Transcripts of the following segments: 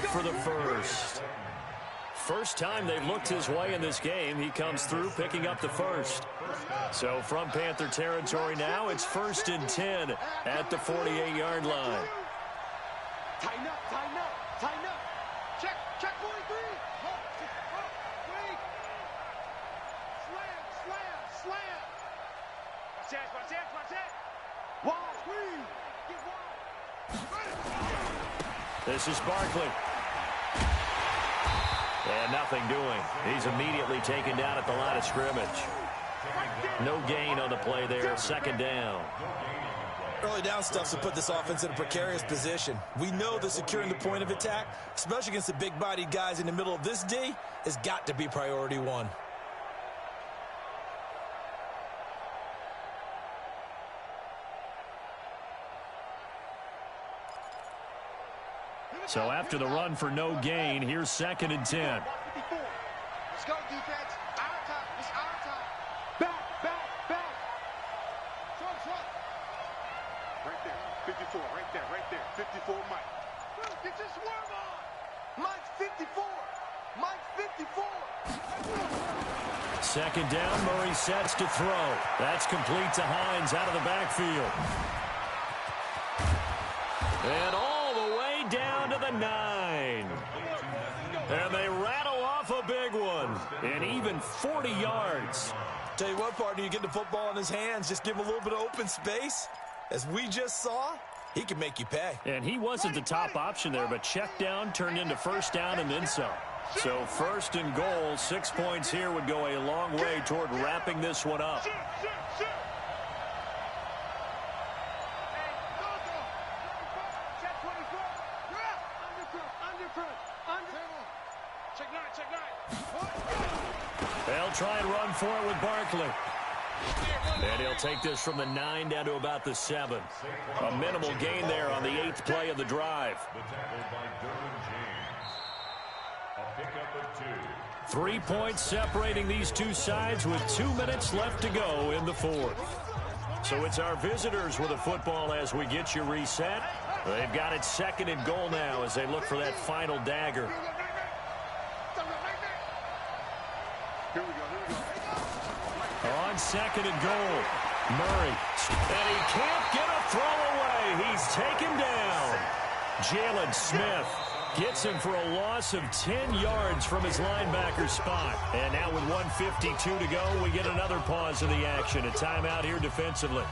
enough for the first. First time they've looked his way in this game. He comes through picking up the first. So from Panther territory now, it's 1st and 10 at the 48-yard line. Tighten up, tighten up, tighten up. Check, 43. Slam. Watch that. Wide, squeeze. Get wide. This is Barkley. And nothing doing. He's immediately taken down at the line of scrimmage. No gain on the play there. 2nd down. Early down stuff to put this offense in a precarious position. We know that securing the point of attack, especially against the big-bodied guys in the middle of this D, has got to be priority one. So after the run for no gain, here's 2nd and 10. Let's go, defense. Our time. It's our time. Back. Front. Right there. 54. Right there. 54, Mike. Get your swerve on. Mike 54. 2nd down. Murray sets to throw. That's complete to Hines out of the backfield. And all the way down to the 9. And they rattle off a big one. And even 40 yards. Tell you what, partner, you get the football in his hands, just give him a little bit of open space. As we just saw, he can make you pay. And he wasn't the top option there, but check down turned into 1st down and then some. So 1st and goal, 6 points here would go a long way toward wrapping this one up. They'll try and run for it with Barkley. And he'll take this from the 9 down to about the 7. A minimal gain there on the 8th play of the drive. 3 points separating these two sides with 2 minutes left to go in the 4th. So it's our visitors with the football as we get you reset. They've got it 2nd and goal now as they look for that final dagger. On 2nd and goal, Murray. And he can't get a throw away. He's taken down. Jalen Smith gets him for a loss of 10 yards from his linebacker spot. And now with 1:52 to go, we get another pause in the action. A timeout here defensively.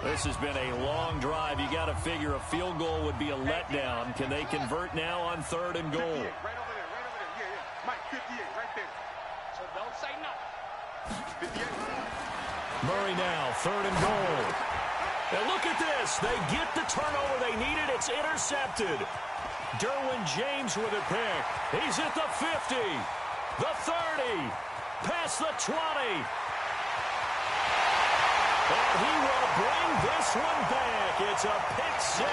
This has been a long drive. You got to figure a field goal would be a letdown. Can they convert now on 3rd and goal? Right over there. Yeah. Mike, 58, right there. So don't say nothing. 58. Murray now, 3rd and goal. And look at this. They get the turnover they needed. It's intercepted. Derwin James with a pick. He's at the 50, the 30, past the 20. And he will bring this one back. It's a pick 6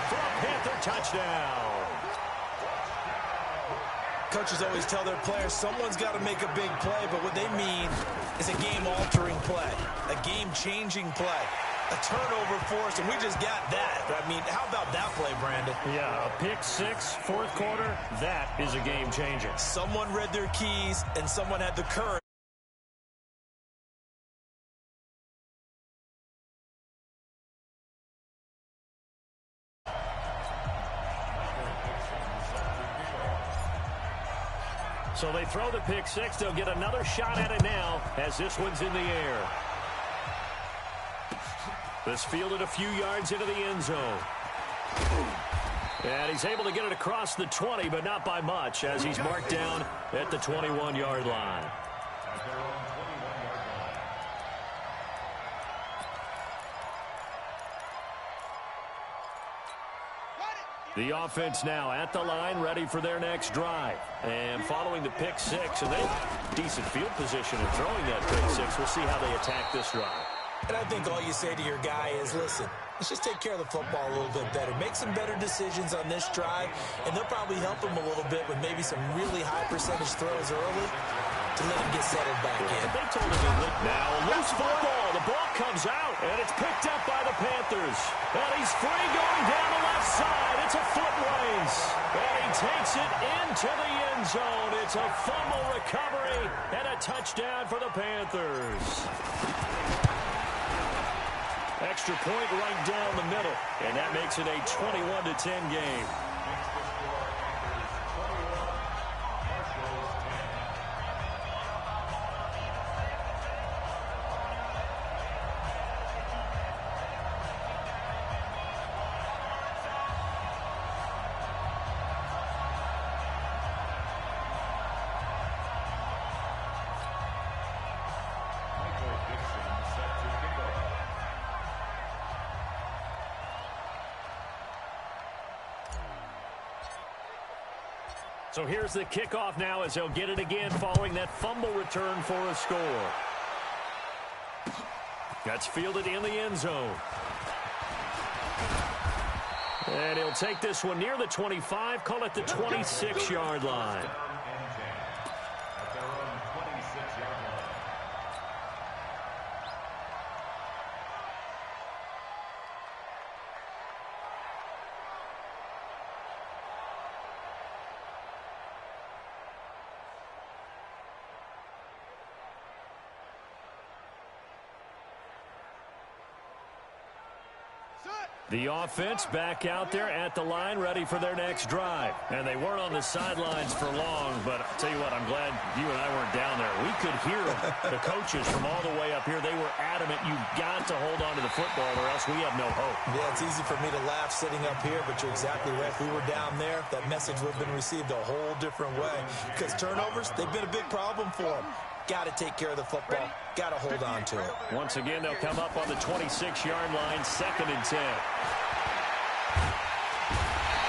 for a Panther touchdown. Coaches always tell their players someone's got to make a big play, but what they mean is a game-altering play, a game-changing play, a turnover force, and we just got that. I mean, how about that play, Brandon? Yeah, a pick 6, 4th quarter, that is a game-changer. Someone read their keys, and someone had the courage. So they throw the pick 6. They'll get another shot at it now as this one's in the air. This fielded a few yards into the end zone. And he's able to get it across the 20, but not by much, as he's marked down at the 21-yard line. The offense now at the line, ready for their next drive. And following the pick 6, and they have decent field position in throwing that pick 6. We'll see how they attack this drive. And I think all you say to your guy is, listen, let's just take care of the football a little bit better. Make some better decisions on this drive, and they'll probably help him a little bit with maybe some really high percentage throws early to let him get settled back in. They told him now loose football. The ball comes out, and it's picked up by the Panthers. And he's free going down the left side. It's a foot race. And he takes it into the end zone. It's a fumble recovery and a touchdown for the Panthers. Extra point right down the middle, and that makes it a 21-10 game. So here's the kickoff now as they'll get it again following that fumble return for a score. That's fielded in the end zone. And he'll take this one near the 25, call it the 26-yard line. The offense back out there at the line, ready for their next drive. And they weren't on the sidelines for long, but I'll tell you what, I'm glad you and I weren't down there. We could hear the coaches from all the way up here. They were adamant, you've got to hold on to the football or else we have no hope. Yeah, it's easy for me to laugh sitting up here, but you're exactly right. If we were down there, that message would have been received a whole different way. Because turnovers, they've been a big problem for them. Got to take care of the football. Got to hold on to it. Once again, they'll come up on the 26-yard line, 2nd and 10.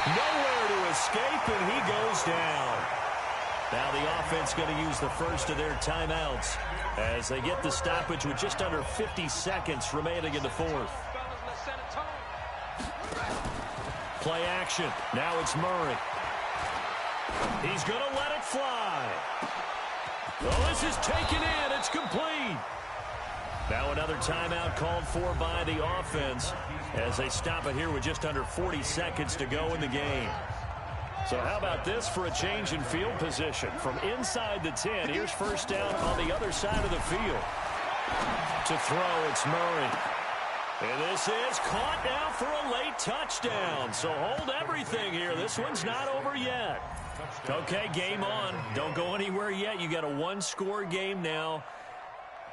Nowhere to escape, and he goes down. Now the offense going to use the first of their timeouts as they get the stoppage with just under 50 seconds remaining in the fourth. Play action. Now it's Murray. He's going to let it fly. Oh, this is taken in. It's complete. Now another timeout called for by the offense as they stop it here with just under 40 seconds to go in the game. So how about this for a change in field position? From inside the 10, here's first down on the other side of the field. To throw, it's Murray. And this is caught now for a late touchdown. So hold everything here. This one's not over yet. Okay, game on. Don't go anywhere yet. You got a one-score game now.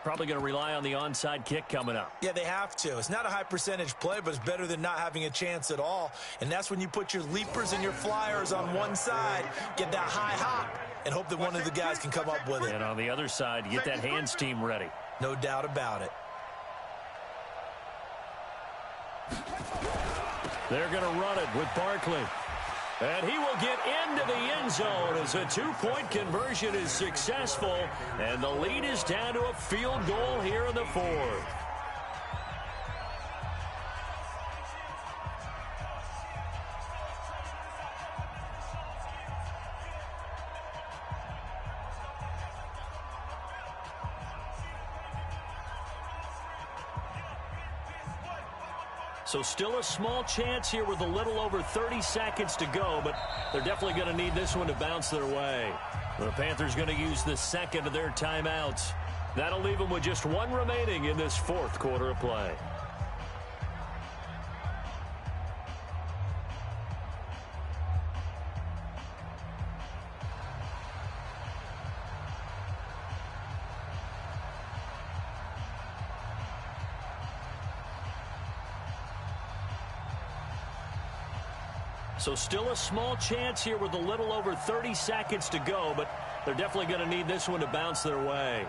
Probably going to rely on the onside kick coming up. Yeah, they have to. It's not a high percentage play, but it's better than not having a chance at all. And that's when you put your leapers and your flyers on one side, get that high hop, and hope that one of the guys can come up with it. And on the other side, you get that hands team ready. No doubt about it. They're going to run it with Barkley. And he will get into the end zone as a two-point conversion is successful. And the lead is down to a field goal here in the fourth. So still a small chance here with a little over 30 seconds to go, but they're definitely going to need this one to bounce their way. The Panthers going to use the second of their timeouts. That'll leave them with just one remaining in this fourth quarter of play. So still a small chance here with a little over 30 seconds to go, but they're definitely going to need this one to bounce their way.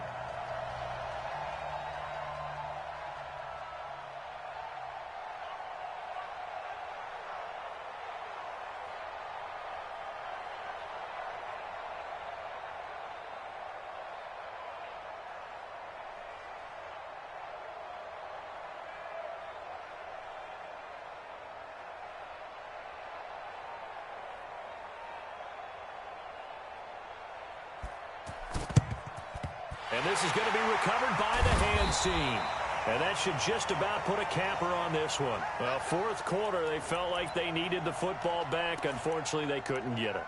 And this is going to be recovered by the hands team. And that should just about put a capper on this one. Well, fourth quarter, they felt like they needed the football back. Unfortunately, they couldn't get it.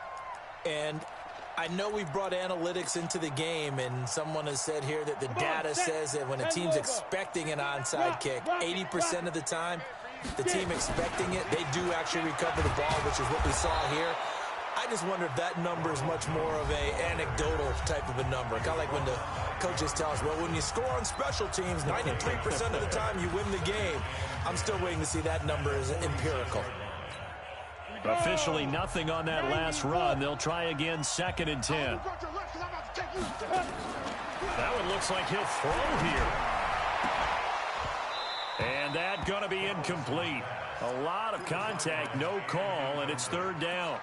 And I know we've brought analytics into the game, and someone has said here that the data says that when a team's expecting an onside kick, 80% of the time, the team expecting it, they do actually recover the ball, which is what we saw here. I just wonder if that number is much more of a anecdotal type of a number. Kind of like when the coaches tell us, well, when you score on special teams, 93% of the time you win the game. I'm still waiting to see that number as empirical. Officially nothing on that last run. They'll try again, 2nd and 10. That one looks like he'll throw here. And that going to be incomplete. A lot of contact, no call, and it's 3rd down.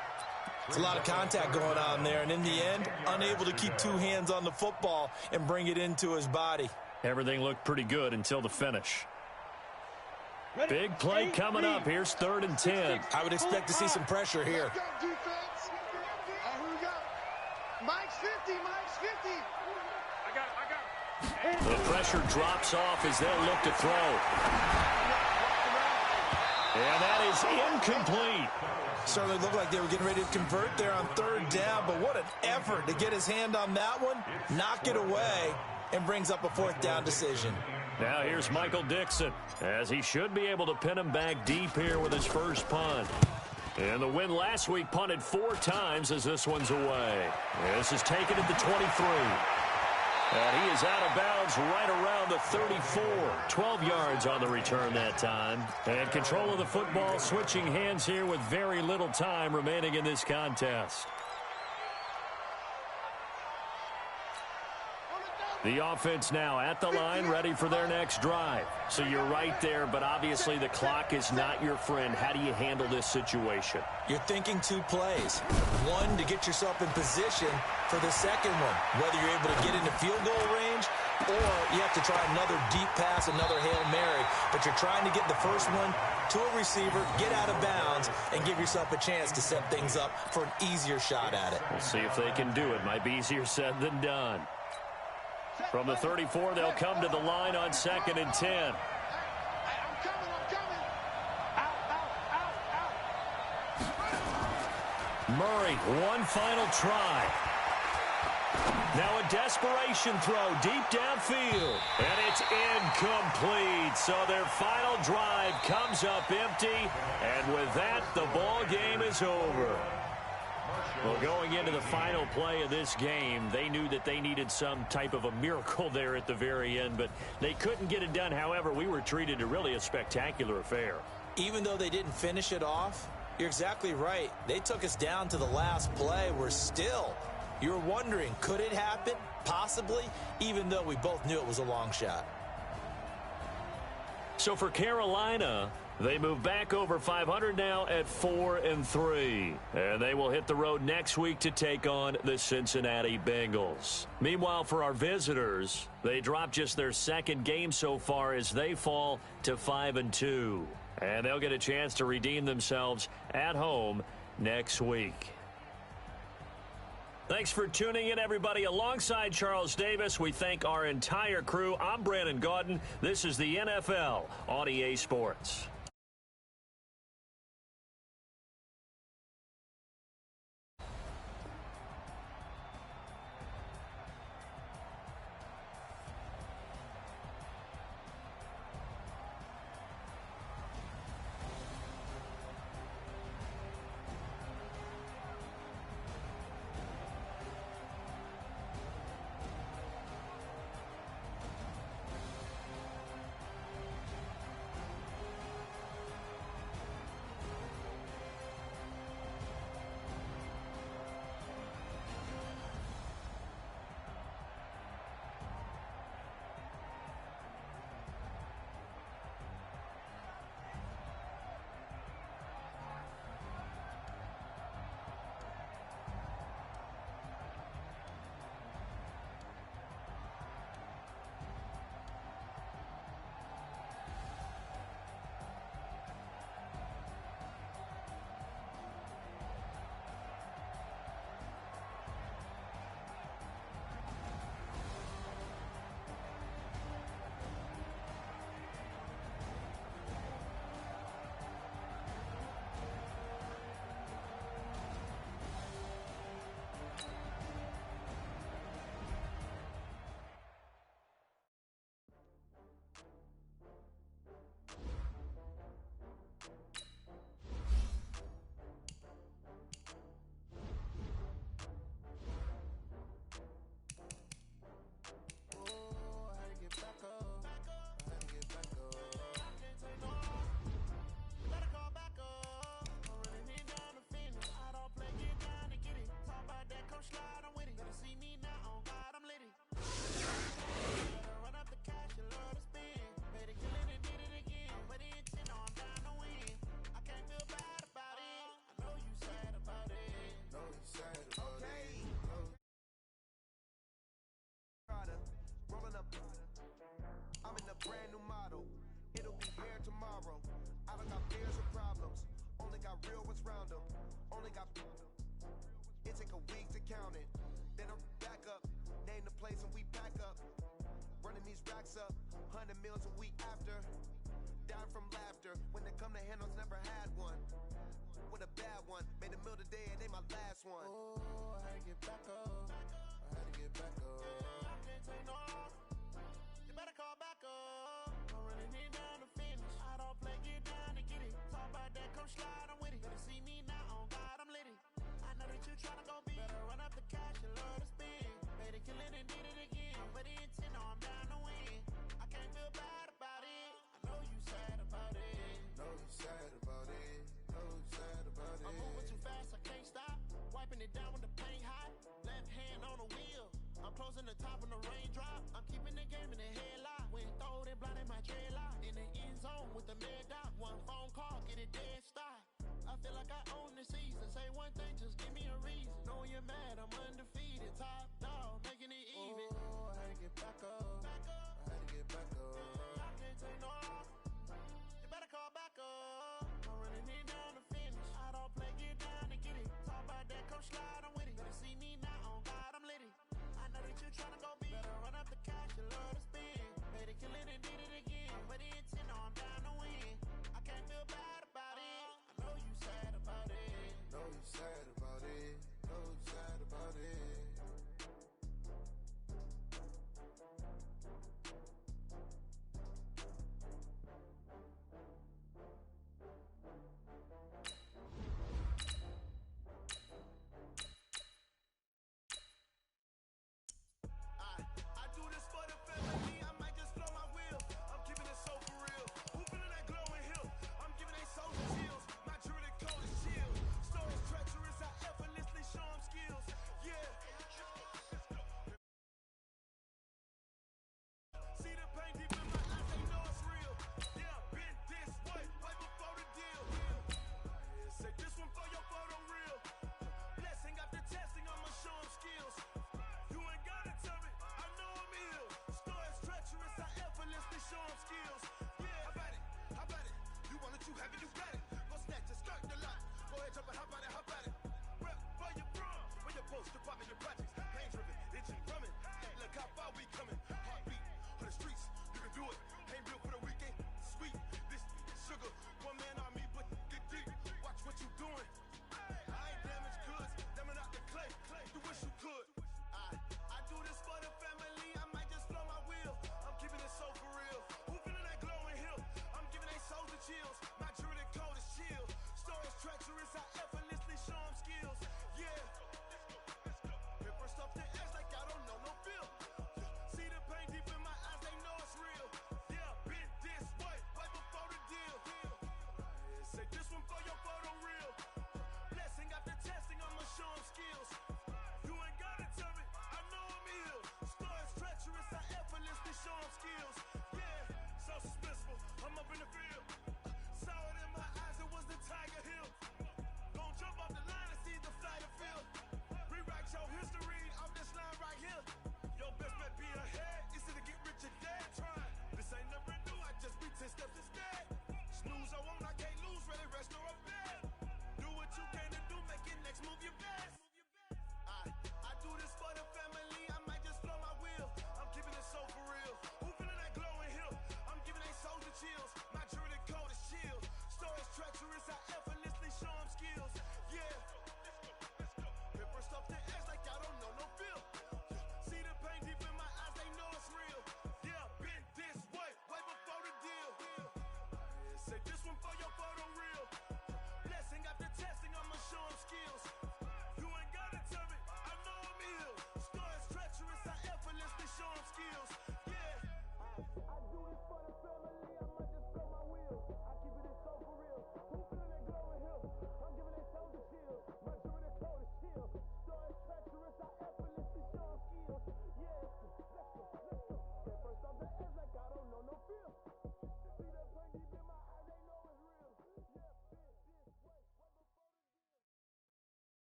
It's a lot of contact going on there, and in the end, unable to keep 2 hands on the football and bring it into his body. Everything looked pretty good until the finish. Big play coming up. Here's 3rd and 10. I would expect to see some pressure here. Mike's 50, Mike's 50. I got it. The pressure drops off as they'll look to throw. And that is incomplete. Certainly looked like they were getting ready to convert there on 3rd down, but what an effort to get his hand on that one, knock it away, and brings up a 4th down decision. Now here's Michael Dixon, as he should be able to pin him back deep here with his first punt. And the win last week punted 4 times as this one's away. This is taken at the 23. And he is out of bounds right around the 34. 12 yards on the return that time. And control of the football switching hands here with very little time remaining in this contest. The offense now at the line, ready for their next drive. So you're right there, but obviously the clock is not your friend. How do you handle this situation? You're thinking 2 plays. One, to get yourself in position for the second one, whether you're able to get into field goal range or you have to try another deep pass, another Hail Mary. But you're trying to get the first one to a receiver, get out of bounds, and give yourself a chance to set things up for an easier shot at it. We'll see if they can do it. Might be easier said than done. From the 34, they'll come to the line on 2nd and 10. I'm coming. Out. Murray, one final try. Now a desperation throw deep downfield. And it's incomplete. So their final drive comes up empty. And with that, the ball game is over. Well, going into the final play of this game, they knew that they needed some type of a miracle there at the very end, but they couldn't get it done. However, we were treated to really a spectacular affair. Even though they didn't finish it off, you're exactly right. They took us down to the last play. We're still, you're wondering, could it happen? Possibly, even though we both knew it was a long shot. So for Carolina, they move back over 500 now at 4-3. And they will hit the road next week to take on the Cincinnati Bengals. Meanwhile, for our visitors, they drop just their 2nd game so far as they fall to 5-2. And they'll get a chance to redeem themselves at home next week. Thanks for tuning in, everybody. Alongside Charles Davis, we thank our entire crew. I'm Brandon Gaudin. This is the NFL on EA Sports. only got. It take a week to count it. Then I'm back up. Name the place and we pack up. Running these racks up. 100 meals a week after. Dying from laughter. When they come to handles, never had one. With a bad one. Made a meal today and they my last one. Oh, I had to get back up. I had to get back up. I can't take no loss. You better call back up. I'm running it down to finish. I don't play, get down to get it. Talk about that, come slide, I'm with it. Better see me now, on God, I'm lit it. I know that you tryna go big. Better run up the cash, you love to spend. Better kill it and did it again. But the intent, no, I'm down to win. I can't feel bad about it. I know you sad about it. Know you sad about it. Know you sad about it. I'm moving too fast, I can't stop. Wiping it down with the paint hot. Left hand on the wheel. I'm closing the top when the raindrop. I'm keeping the game in the headlock. When throw it, blinding my dreadlock. In the end zone with the mad dot. One phone call, get it dead stop. I feel like I own the season. Say one thing, just give me a reason. Knowing you're mad, I'm undefeated. Top dog, making it even. Oh, I had to get back up. I had to get back up. I can't take no loss. You better call back up. I'm running it down to finish. I don't play, get down to get it. Talk about that, come slide, I'm with it. Better see me now, on God, I'm lit it. I know that you tryna go big. Better run up the cash, you love to spend. Better kill it and did it again. But the intent, no, I'm down to win. I can't feel bad about it. I know you sad about it. Know you sad about it. Know you sad about it. I do this for the family. I might just blow my wheel. I'm keeping it so for real. Hooping in that glowing hill. I'm giving they souls the chills. My jewelry cold as shield. Stories treacherous. I effortlessly show them skills. Yeah. See the pain deep in my eyes. They know it's real. Yeah, been this way before the deal. Yeah, say this one for your photo real. Blessing after testing. I'ma show them skills. You ain't gotta tell me. I know I'm ill. Stories treacherous. I effortlessly show them skills. Yeah. How about it? How about it? You want it, you have it, you got it. Go snatch it, skirt the lot. Go ahead, jump it, how about it, how about it? Rep for your bro. Where your post, your pop, and your projects. Pain driven, itching, drumming. Look how far we coming. Heartbeat for the streets. You can do it. Ain't built for the weekend. Sweet. This sugar. One man on me, but get deep. Watch what you doing. I ain't damaged goods. Damn it out the clay. You wish you could. I do this for the family. I might just blow my wheel. I'm keeping it so for real. Hooping in that glowing hill. I'm giving they souls the chills. My jewelry cold is chill. Stories treacherous. I effortlessly show them skills. Yeah. Paper stuff the edge like I don't know no feel. See the pain deep in my eyes. They know it's real. Yeah, been this way before the deal. Yeah, say this one for your photo real. Blessing after testing. I'ma show them skills. You ain't gotta tell me. I know I'm ill. Stories treacherous. I effortlessly show them skills. Yeah, so suspenseful. I'm up in the field. Saw it in my eyes. It was the Tiger Hill. Gon' jump off the line and see the flight of field. Rewrite your history off this line right here. Your best bet be ahead. It's to get rich or dead trying. This ain't never new. I just be 10 steps instead. Snooze, I won't. I can't lose. Ready, rest or up there.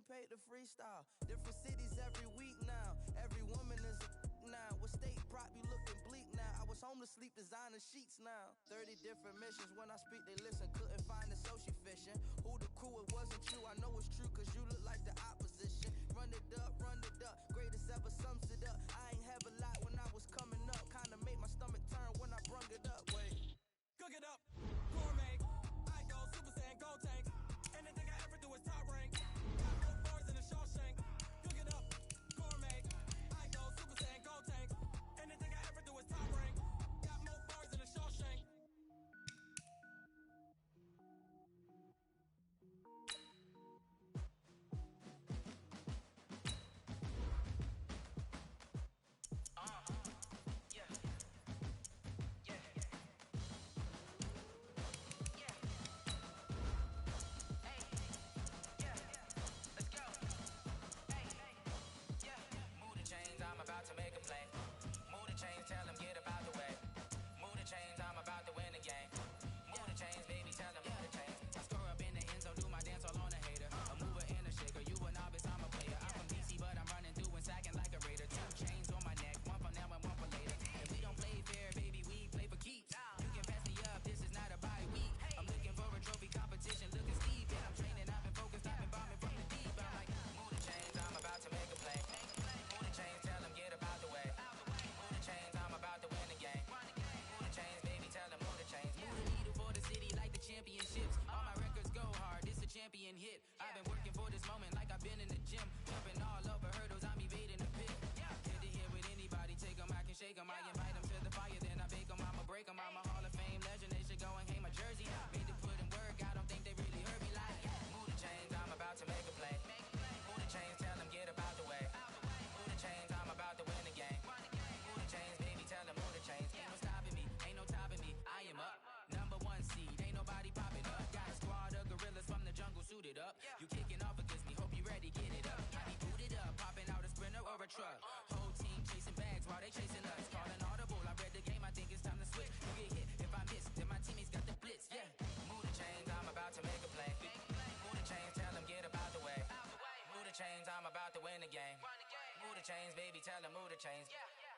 paid to freestyle. Different cities every week now. Every woman is a now. With state prop, you looking bleak now. I was home to sleep, designer sheets now. 30 different missions. When I speak, they listen. Couldn't find the social fishing. Who the crew, it wasn't you. I know it's true, cause you look like the opposition. Run it up, greatest ever sums it up. I ain't have a lot when I was coming up. Kinda made my stomach turn when I brung it up. Wait. Cook it up, gourmet. I go Super Saiyan, gold tank. Anything I ever do is top rank. Got more bars than a Shawshank. Cook it up, gourmet. I go Super Saiyan, gold tank. Anything I ever do is top rank. Got more bars than a Shawshank. I'm about to make a play. Move the chains, tell them get up out the way. Move the chains, I'm about to win the game. Move the chains, baby, tell them move the chains. I score up in the end zone, do my dance all on a hater. A mover and a shaker, you a novice, I'm a player. I'm from DC, but I'm running through and sacking like a raider. 2 chains on my neck, one for now and one for later. If we don't play fair, baby, we play for keeps. You can pass me up, this is not a bye week. I'm looking for a trophy competition, looking steep. Yeah, I'm training, I've been focused, I've been bombing from the deep. I'm like, move the chains, I'm about to make a play. Move the chains, tell them get up out the way. Move the chains, I'm about to win the game. Move the chains, baby, tell them move the chains. Move the needle for the city like the championships. All my records go hard, this a champion hit. I've been working for this moment like I've been in the gym. Jumping all over hurdles, I'm evading the pit. Get to here with anybody, take them, I can shake them. I invite them to the fire, then I bake them, I'ma break them. I'm a Hall of Fame legend, they should go and hang my jersey. Made to put in work, I don't think they really heard me like. Move the chains, I'm about to make a play. Move the chains, tell them get up out the way. Move the chains, I'm about to win the game. Move the chains, baby, tell them move the chains. Ain't no stopping me, ain't no topping me. I am up, #1 seed, ain't nobody popping up. Got a squad of gorillas from the jungle suited up. You kicking off against me, hope you ready, get it up. I be booted up, popping out a Sprinter or a truck. Whole team chasing bags while they chasing us. Calling audible, I read the game, I think it's time to switch. You get hit if I miss, then my teammates got the blitz, yeah. Move the chains, I'm about to make a play. Move the chains, tell them get up out the way. Move the chains, I'm about to win the game. Move the chains, baby, tell them move the chains. Yeah. Yeah.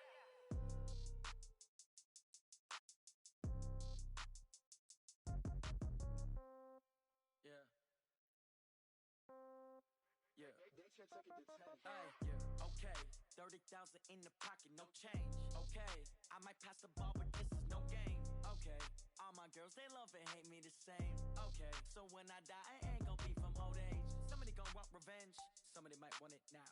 Yeah. Okay. 30,000 in the pocket, no change. Okay. I might pass the ball, but this is no game. Okay. All my girls, they love and hate me the same. Okay. So when I die, I ain't gonna be from old age. Somebody gon' want revenge. Somebody might want it now.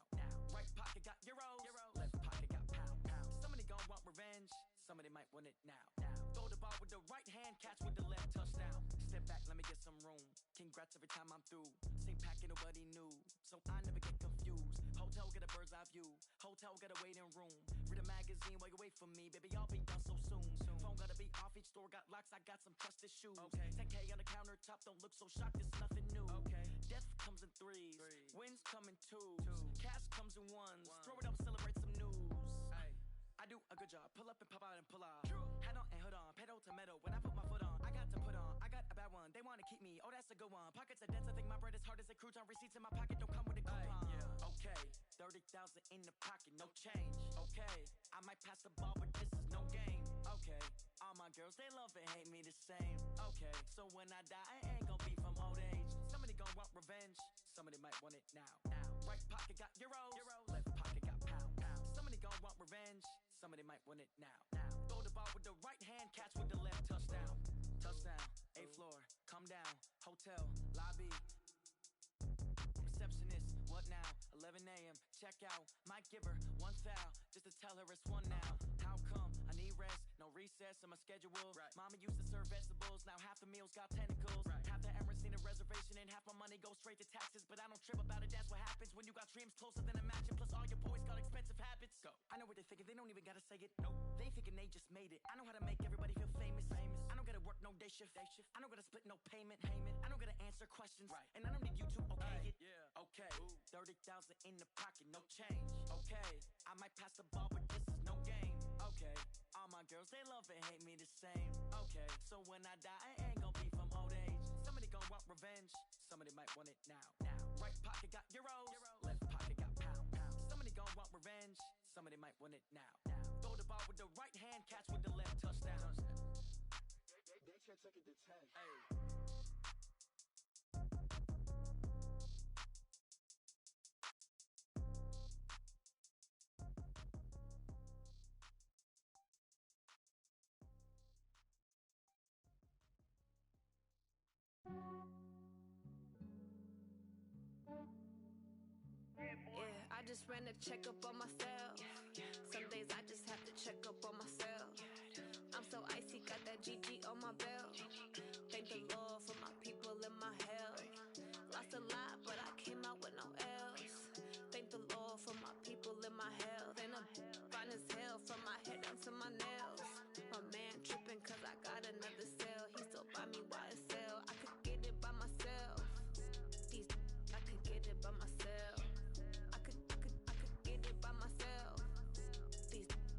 Right pocket got euros. Left pocket got pound. Somebody gon' want revenge. Somebody might want it now. Throw the ball with the right hand, catch with the left, touchdown. Step back, let me get some room. Congrats every time I'm through. Same packet, nobody knew, so I never get confused. Hotel get a bird's eye view. Hotel get a waiting room. Read a magazine while you wait for me, baby. I'll be done so soon. Phone gotta be off. Each store got locks. I got some trusted shoes. Okay. 10K on the countertop. Don't look so shocked. It's nothing new. Okay. Death comes in threes. Wins come in twos. Cash comes in ones. Throw it up, celebrate some news. Ay. I do a good job, pull up and pop out and pull off. Head on and hood on, pedal to metal. When I put my foot on, I got to put on. I got a bad one, they wanna keep me. Oh, that's a good one. Pockets are dense, I think my bread is hard as a crouton. Receipts in my pocket don't come with a coupon. Yeah. Okay, 30,000 in the pocket, no change. Okay, I might pass the ball, but this is no game. Okay, all my girls, they love and hate me the same. Okay, so when I die, I ain't gonna be from old age. Somebody gon' want revenge, somebody might want it now. Right pocket got euros. Left pocket got pound. Somebody gon' want revenge, somebody might want it now. Throw the ball with the right hand, catch with the left, touchdown. Touchdown, 8th floor, come down, hotel, lobby. Receptionist, what now? 11 a.m., check out. Might give her one foul, just to tell her it's one now. How come? I need rest, no recess in my schedule. Mama used to serve vegetables, now half the meals got tentacles. Half the Emirates need a reservation and half my money goes straight to taxes. But I don't trip about it, that's what happens when you got dreams closer than a mansion. Plus all your boys got expensive habits. Go. I know what they're thinking, they don't even gotta say it. Nope. They thinking they just made it. I know how to make everybody feel famous. I don't gotta work no day shift. I don't gotta split no payment. I don't gotta answer questions. And I don't need you to okay it. Okay, 30,000 in the pocket, no change. Okay, I might pass the ball, but this is no game. Okay, all my girls, they love and hate me the same. Okay, so when I die, I ain't gonna be from old age. Somebody gon' want revenge, somebody might want it now. Right pocket got euros, left pocket got pounds. Somebody gon' want revenge, somebody might want it now. Throw the ball with the right hand, catch with the left, touchdown. They can't take it to 10. Hey. Yeah, I just ran a checkup on myself. Some days I just have to check up on myself. I'm so icy, got that GG on my belt. Thank the Lord for my people and my health. Lost a lot, but I came out with no L's. Thank the Lord for my people and my health. And I'm fine as hell from my head down to my nails. My man tripping cause I got another cell. He still buy me YSL. I could get it by myself. I could get it by myself. I could get it by myself.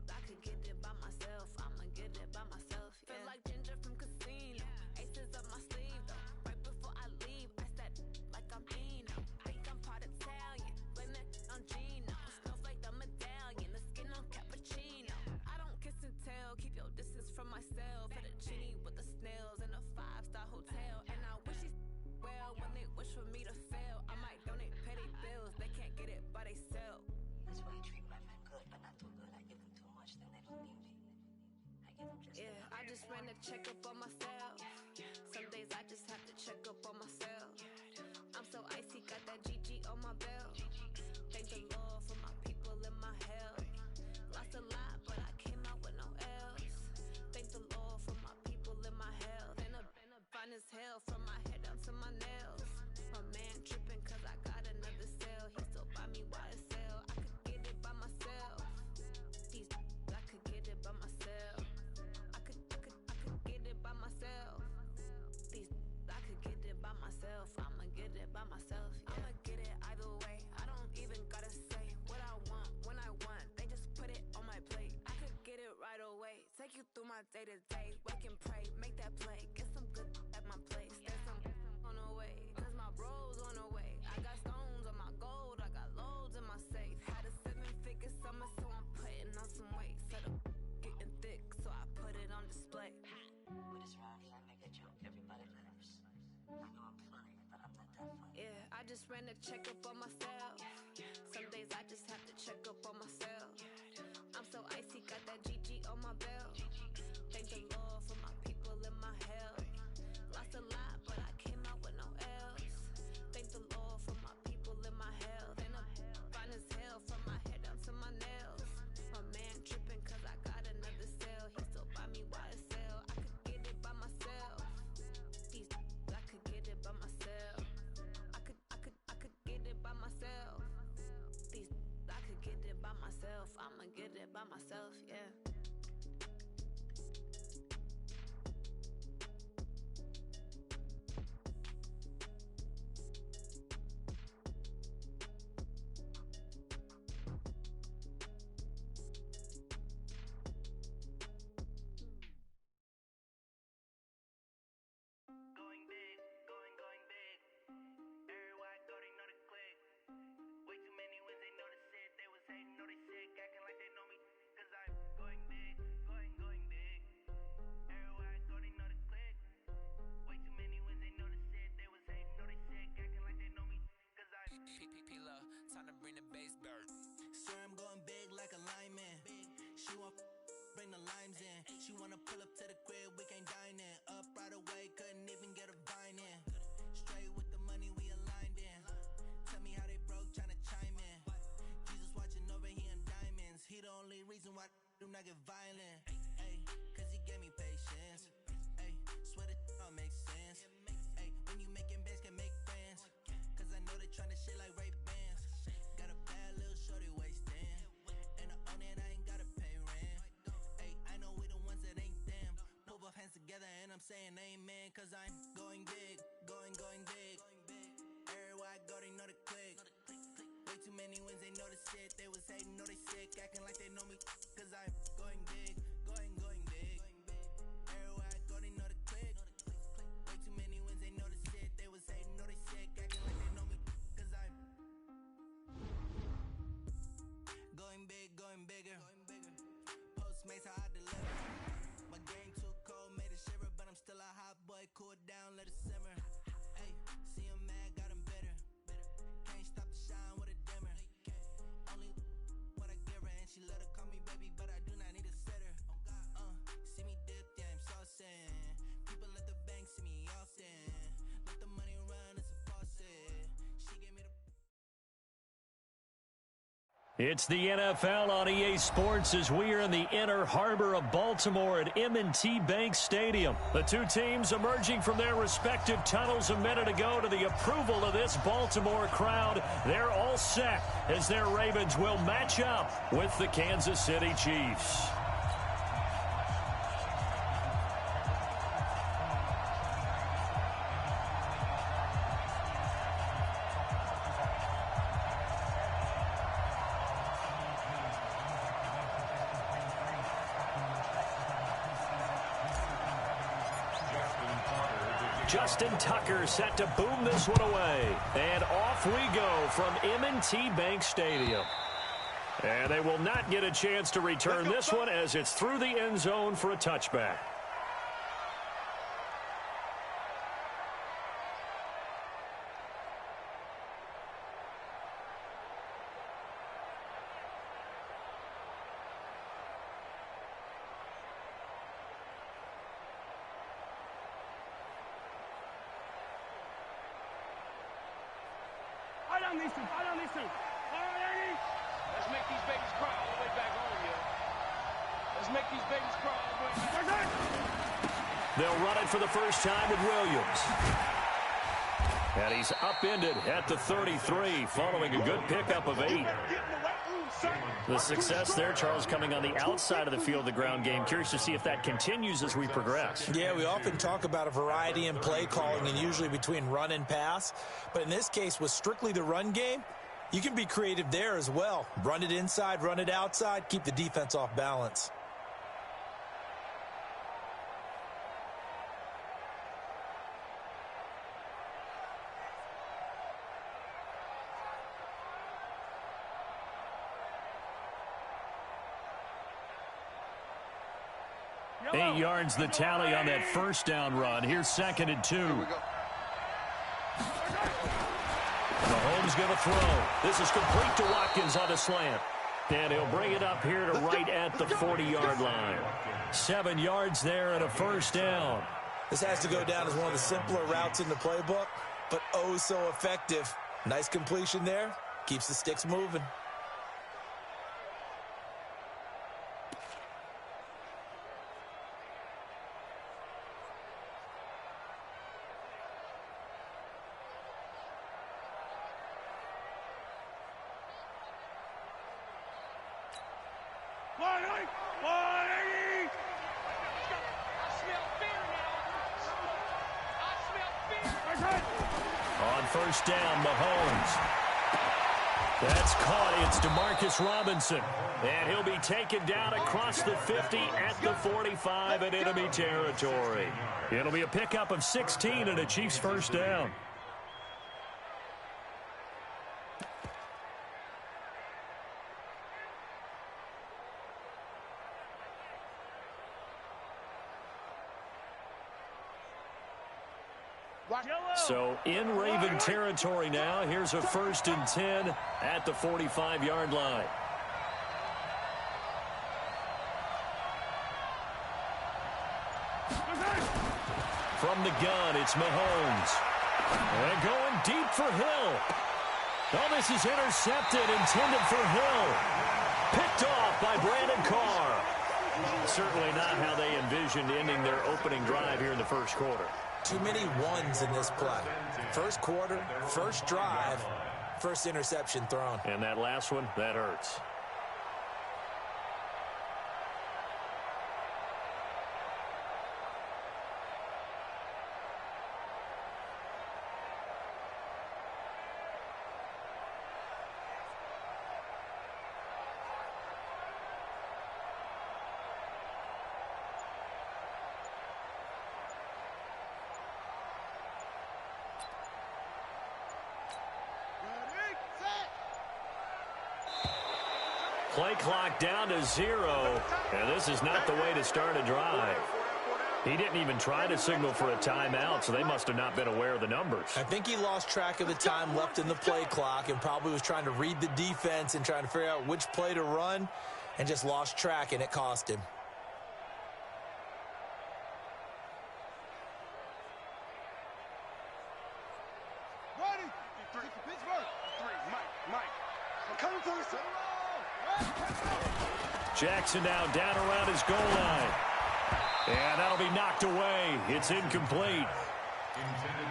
I could get it by myself. I'ma get it by myself. Yeah. Feel like Ginger from Casino. Aces up my sleeve though. Right before I leave, I said like I'm Eno. Think I'm part Italian. Blame it on Gino. Snowflake the medallion. The skin on cappuccino. I don't kiss and tell. Keep your distance from myself. Fettuccine with the snails in a 5-star hotel. And I wish these well when they wish for me to fail. I might donate petty bills. They can't get it by they sell. That's why I treat my men good, but not too good. I give them too much, then they don't need me. I give them just enough. I just ran a checkup on myself. Some days I just have to check up on myself. I'm so icy, got that GG on my belt. Thank the Lord for my people and my health. Lost a lot, but I came out with no L's. Thank the Lord for my people and my health. And I'm fine as hell from my head down to my nails. My man tripping cause I got another cell. He still buy me YSL. I could get it by myself. I could get it by myself. I could get it by myself. I could get it by myself. I'ma get it by myself. Yeah. I'ma get it either way. I don't even gotta say what I want when I want. They just put it on my plate. I could get it right away. Take you through my day to day. Wake and pray, make that play. Get some good at my place. There's some on the way, cause my bro's on the way. I got stones on my gold. I got loads in my safe. Had a 7-figure summer, so I'm putting on some weight. Set up getting thick, so I put it on display. With this round here, I make a joke, everybody laughs. I know I'm funny, but I'm not that funny. Yeah, I just ran a checkup on myself. Some days I just have to check up on myself. I'm so icy, got that GG on my belt. Thank the Lord for my people and my health. Lost a lot, but I came out with no L's. Thank the Lord for my people and my health. And I'm fine as hell from my head down to my nails. My man tripping cause I got another cell. He still buy me YSL. I could get it by myself. I could get it by myself. I could get it by myself. I could get it by myself. I'ma get it by myself, yeah. Going big, going big. Everywhere I go, they know the click. Way too many wins, they know the shit. They was hating, know they sick, acting like they know me. Cause I'm going big, going big. Everywhere I go, they know the click. Way too many wins, they know the shit. They was hating, know they sick, acting like they know me. Cause I'm P-P-P-Lo, time to bring the bass bird. Swear I'm going big like a lineman. She want bring the limes in. She wanna pull up to the crib, we can't dine in. Up right away, couldn't even get a vine in. Straight with the money we aligned in. Tell me how they broke, tryna chime in. Jesus watching over, he in diamonds. He the only reason why do not get violent. Ay, cause he gave me patience. Ay, swear that all makes sense. Ay, when you making bands, can make friends. Cause I know they tryna shit like Ray-Bans. Got a bad little shorty wasting. And I own it, I ain't gotta pay rent. Ay, I know we the ones that ain't them. Pull both hands together and I'm saying amen. Cause I'm going big, going big. Everywhere I go, they know the click. Way too many wins, they know the shit. They was hating, know they sick, acting like they know me. Cause I'm going big, going big. Everywhere I go, they know the click. Way too many wins, they know the shit. They was hating, know they sick, acting like they know me. Cause I'm She love to call me baby, but I do not need a setter. See me dip, yeah, I'm saucing. People at the bank see me often. Let the money run, it's a faucet. She gave me the... It's the NFL on EA Sports as we are in the inner harbor of Baltimore at M&T Bank Stadium. The two teams emerging from their respective tunnels a minute ago to the approval of this Baltimore crowd. They're all set as their Ravens will match up with the Kansas City Chiefs. Justin Tucker set to boom this one away. And off we go from M&T Bank Stadium. And they will not get a chance to return this one as it's through the end zone for a touchback. Let's make these babies cry all the way back home, yo. Let's make these babies cry all the way back home. They'll run it for the first time with Williams. And he's upended at the 33 following a good pickup of 8. The success there, Charles, coming on the outside of the field, the ground game. Curious to see if that continues as we progress. Yeah, we often talk about a variety in play calling and usually between run and pass. But in this case, with strictly the run game, you can be creative there as well. Run it inside, run it outside, keep the defense off balance. Yellow. 8 yards the tally on that first down run. Here's 2nd and 2. Mahomes going to throw. This is complete to Watkins on a slant. And he'll bring it up here to right at the 40-yard line. 7 yards there and a first down. This has to go down as one of the simpler routes in the playbook, but oh so effective. Nice completion there. Keeps the sticks moving. On first down, Mahomes. That's caught. It's Demarcus Robinson. And he'll be taken down across the 50 at the 45 in enemy territory. It'll be a pickup of 16 and a Chiefs first down. So in Raven territory now. Here's a 1st and 10 at the 45-yard line. From the gun, it's Mahomes. And going deep for Hill. Oh, this is intercepted, intended for Hill. Picked off by Brandon Carr. Certainly not how they envisioned ending their opening drive here in the first quarter. Too many ones in this play. First quarter, first drive, first interception thrown. And that last one, that hurts. Play clock down to 0, and this is not the way to start a drive. He didn't even try to signal for a timeout, so they must have not been aware of the numbers. I think he lost track of the time left in the play clock and probably was trying to read the defense and trying to figure out which play to run. and just lost track, and it cost him. Ready? Pittsburgh. 3, Mike. I'm coming for you, Jackson now down around his goal line. And that'll be knocked away. It's incomplete.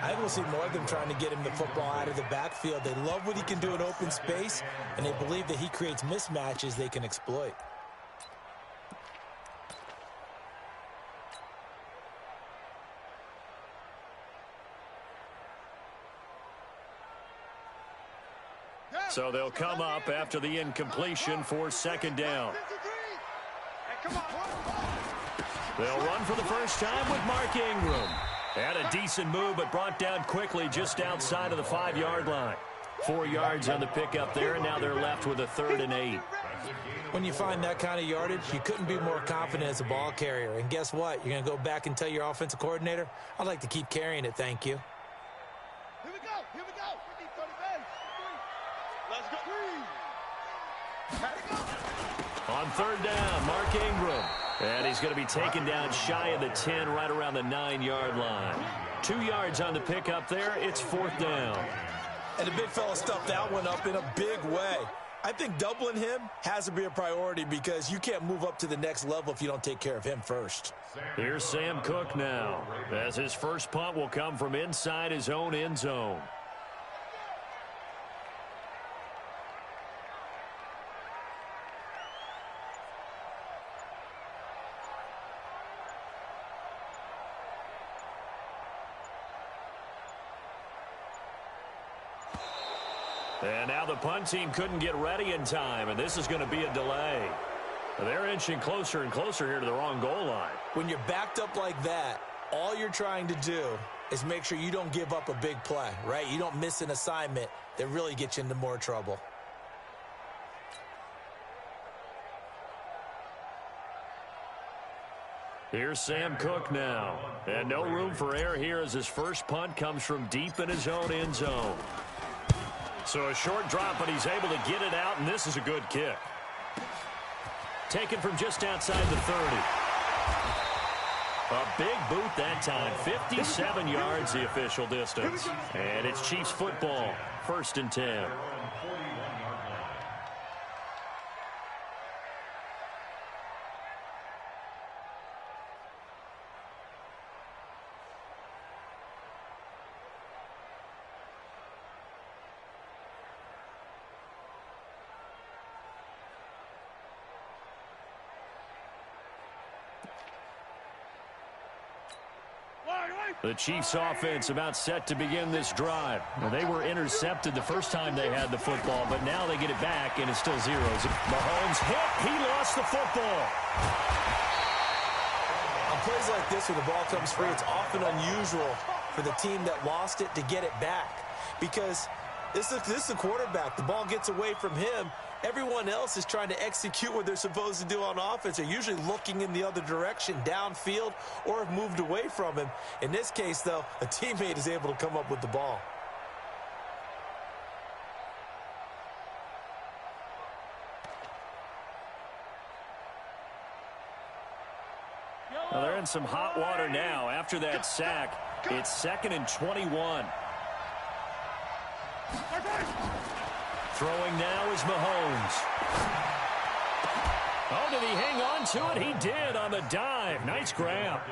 I will see more of them trying to get him the football out of the backfield. They love what he can do in open space, and they believe that he creates mismatches they can exploit. So they'll come up after the incompletion for second down. They'll run for the first time with Mark Ingram. Had a decent move, but brought down quickly just outside of the 5-yard line. 4 yards on the pickup there, and now they're left with a 3rd and 8. When you find that kind of yardage, you couldn't be more confident as a ball carrier. And guess what? You're going to go back and tell your offensive coordinator, I'd like to keep carrying it, thank you. Here we go. We need 30 men. Let's go. On 3rd down, Mark Ingram. And he's going to be taken down shy of the 10, right around the 9-yard line. 2 yards on the pickup there. It's 4th down. And the big fella stuffed that one up in a big way. I think doubling him has to be a priority because you can't move up to the next level if you don't take care of him first. Here's Sam Cook now, as his first punt will come from inside his own end zone. And now the punt team couldn't get ready in time, and this is going to be a delay. They're inching closer and closer here to the wrong goal line. When you're backed up like that, all you're trying to do is make sure you don't give up a big play, right? You don't miss an assignment that really gets you into more trouble. Here's Sam Cook now. And no room for error here as his first punt comes from deep in his own end zone. So a short drop, but he's able to get it out, and this is a good kick. Taken from just outside the 30. A big boot that time. 57 yards the official distance. And it's Chiefs football. 1st and 10. The Chiefs offense about set to begin this drive. Well, they were intercepted the first time they had the football, but now they get it back, and it's still zeros. Mahomes hit. He lost the football. On plays like this where the ball comes free, it's often unusual for the team that lost it to get it back because this is the quarterback. The ball gets away from him. Everyone else is trying to execute what they're supposed to do on offense. They're usually looking in the other direction, downfield, or have moved away from him. In this case, though, a teammate is able to come up with the ball. Well, they're in some hot water now after that sack. It's 2nd and 21. Throwing now is Mahomes. Oh, did he hang on to it? He did on the dive. Nice grab.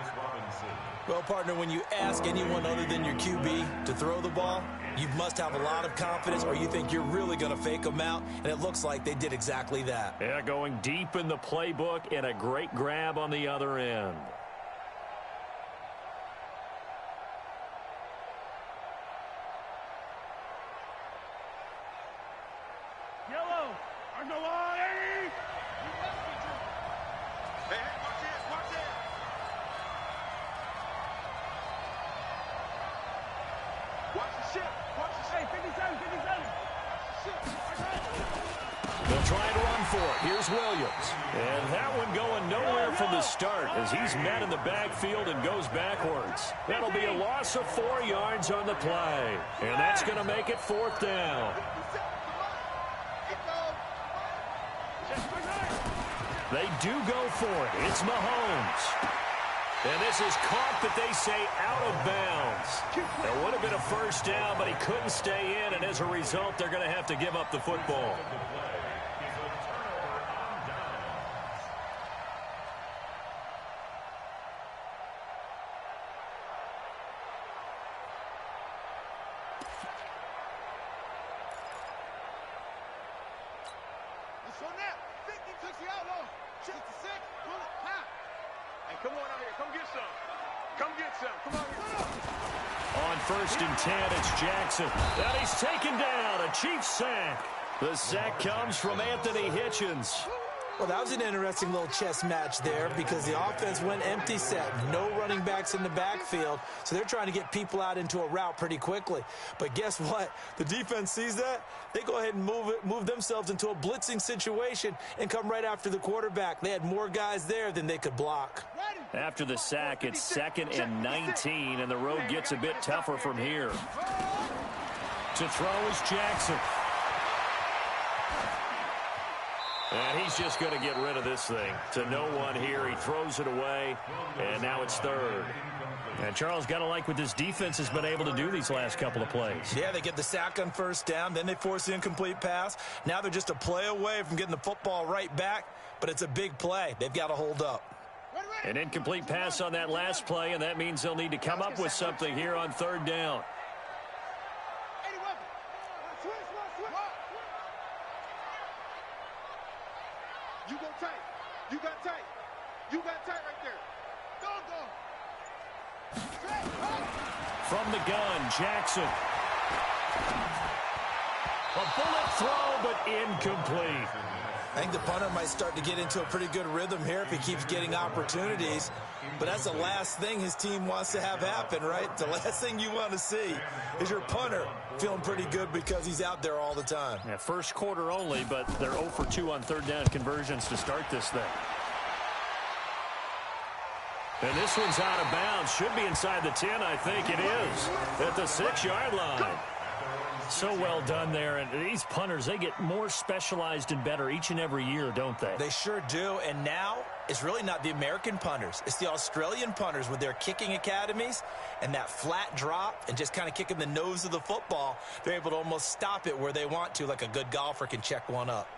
Well, partner, when you ask anyone other than your QB to throw the ball, you must have a lot of confidence or you think you're really going to fake them out, and it looks like they did exactly that. Yeah, going deep in the playbook and a great grab on the other end. Yellow. On the line. Hey, watch this. Watch this. Watch the ship. Watch the ship. Hey, 57, 57. They'll try to run for it. Here's Williams. And that one going nowhere from the start as he's met in the backfield and goes backwards. That'll be a loss of 4 yards on the play. And that's going to make it 4th down. They do go for it. It's Mahomes. And this is caught, but they say out of bounds. It would have been a first down, but he couldn't stay in, and as a result, they're going to have to give up the football. So now, 50 took the outlaw. 66, pull it, pop. Hey, come on out here. Come get some. Come get some. Come on here. On 1st and 10, it's Jackson. And he's taken down. A Chiefs sack. The sack comes from Anthony Hitchens. Well, that was an interesting little chess match there because the offense went empty set. No running backs in the backfield, so they're trying to get people out into a route pretty quickly. But guess what? The defense sees that. They go ahead and move themselves into a blitzing situation and come right after the quarterback. They had more guys there than they could block. After the sack, it's 2nd and 19, and the road gets a bit tougher from here. To throw is Jackson. And he's just going to get rid of this thing. To no one here. He throws it away, and now it's 3rd. And Charles, got to like what this defense has been able to do these last couple of plays. Yeah, they get the sack on 1st down, then they force the incomplete pass. Now they're just a play away from getting the football right back, but it's a big play. They've got to hold up. An incomplete pass on that last play, and that means they'll need to come up with something here on 3rd down. You go tight. You got tight. You got tight right there. Go. From the gun, Jackson. A bullet throw, but incomplete. I think the punter might start to get into a pretty good rhythm here if he keeps getting opportunities. But that's the last thing his team wants to have happen, right? The last thing you want to see is your punter feeling pretty good because he's out there all the time. Yeah, first quarter only, but they're 0 for 2 on 3rd down conversions to start this thing. And this one's out of bounds. Should be inside the 10, I think it is. At the 6-yard line. So well done there. And these punters, they get more specialized and better each and every year, don't they? They sure do. And now it's really not the American punters. It's the Australian punters with their kicking academies and that flat drop and just kind of kicking the nose of the football. They're able to almost stop it where they want to, like a good golfer can check one up.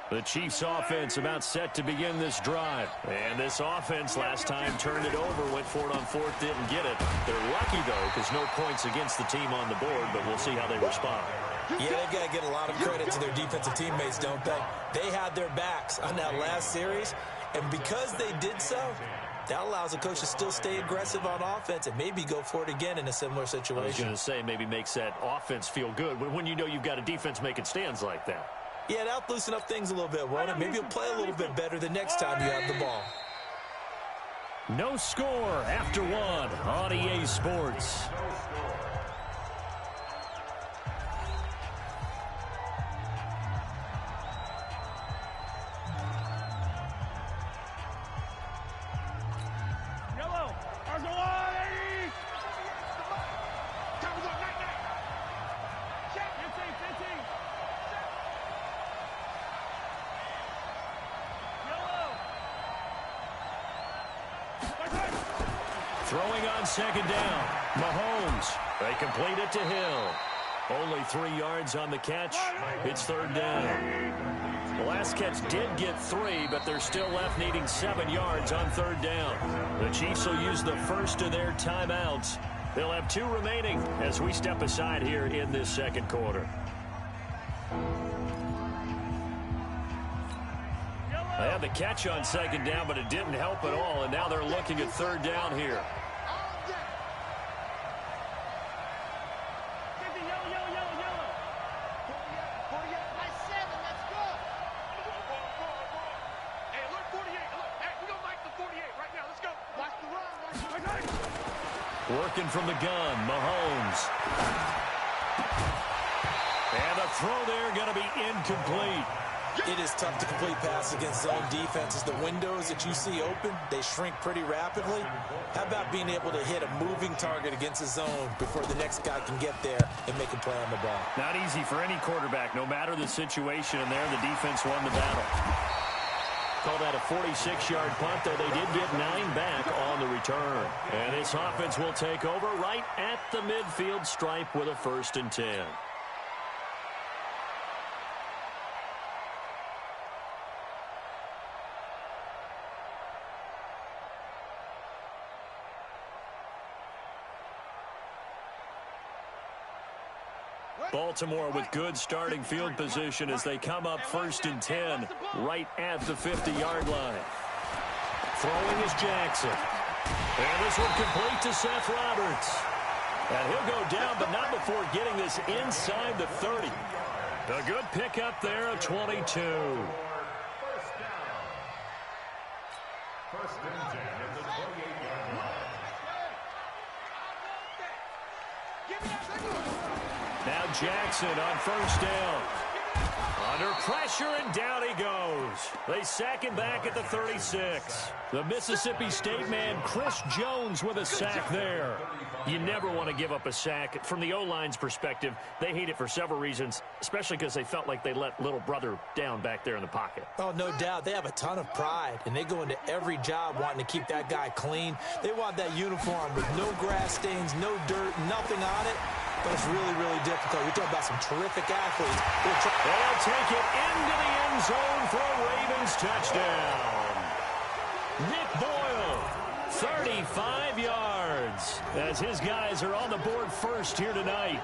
The Chiefs offense about set to begin this drive. And this offense last time turned it over, went for it on 4th, didn't get it. They're lucky, though, because no points against the team on the board, but we'll see how they respond. Yeah, they've got to get a lot of credit to their defensive teammates, don't they? They had their backs on that last series, and because they did so, that allows the coach to still stay aggressive on offense and maybe go for it again in a similar situation. I was going to say maybe makes that offense feel good when you know you've got a defense making stands like that. Yeah, that'll loosen up things a little bit, won't it? Maybe you'll play a little bit better the next time you have the ball. No score after 1 on EA Sports. Throwing on 2nd down. Mahomes. They complete it to Hill. Only 3 yards on the catch. It's 3rd down. The last catch did get 3, but they're still left needing 7 yards on 3rd down. The Chiefs will use the first of their timeouts. They'll have 2 remaining as we step aside here in this 2nd quarter. They had the catch on 2nd down, but it didn't help at all, and now they're looking at 3rd down here. Working from the gun, Mahomes. And a throw there going to be incomplete. It is tough to complete passes against zone defenses. The windows that you see open, they shrink pretty rapidly. How about being able to hit a moving target against a zone before the next guy can get there and make a play on the ball? Not easy for any quarterback, no matter the situation, and there the defense won the battle. Call that a 46-yard punt, though they did get 9 back on the return. And this offense will take over right at the midfield stripe with a 1st and 10. Baltimore with good starting field position as they come up 1st and 10 right at the 50-yard line. Throwing is Jackson. And this one complete to Seth Roberts. And he'll go down, but not before getting this inside the 30. A good pickup there, a 22. First and 10 at the 28-yard line. Now Jackson on 1st down. Under pressure, and down he goes. They sack him back at the 36. The Mississippi State man, Chris Jones, with a sack there. You never want to give up a sack. From the O-line's perspective, they hate it for several reasons, especially because they felt like they let little brother down back there in the pocket. Oh, no doubt. They have a ton of pride, and they go into every job wanting to keep that guy clean. They want that uniform with no grass stains, no dirt, nothing on it. But it's really, really difficult. We're talking about some terrific athletes. They'll take it into the end zone for a Ravens touchdown. Nick Boyle, 35 yards, as his guys are on the board first here tonight.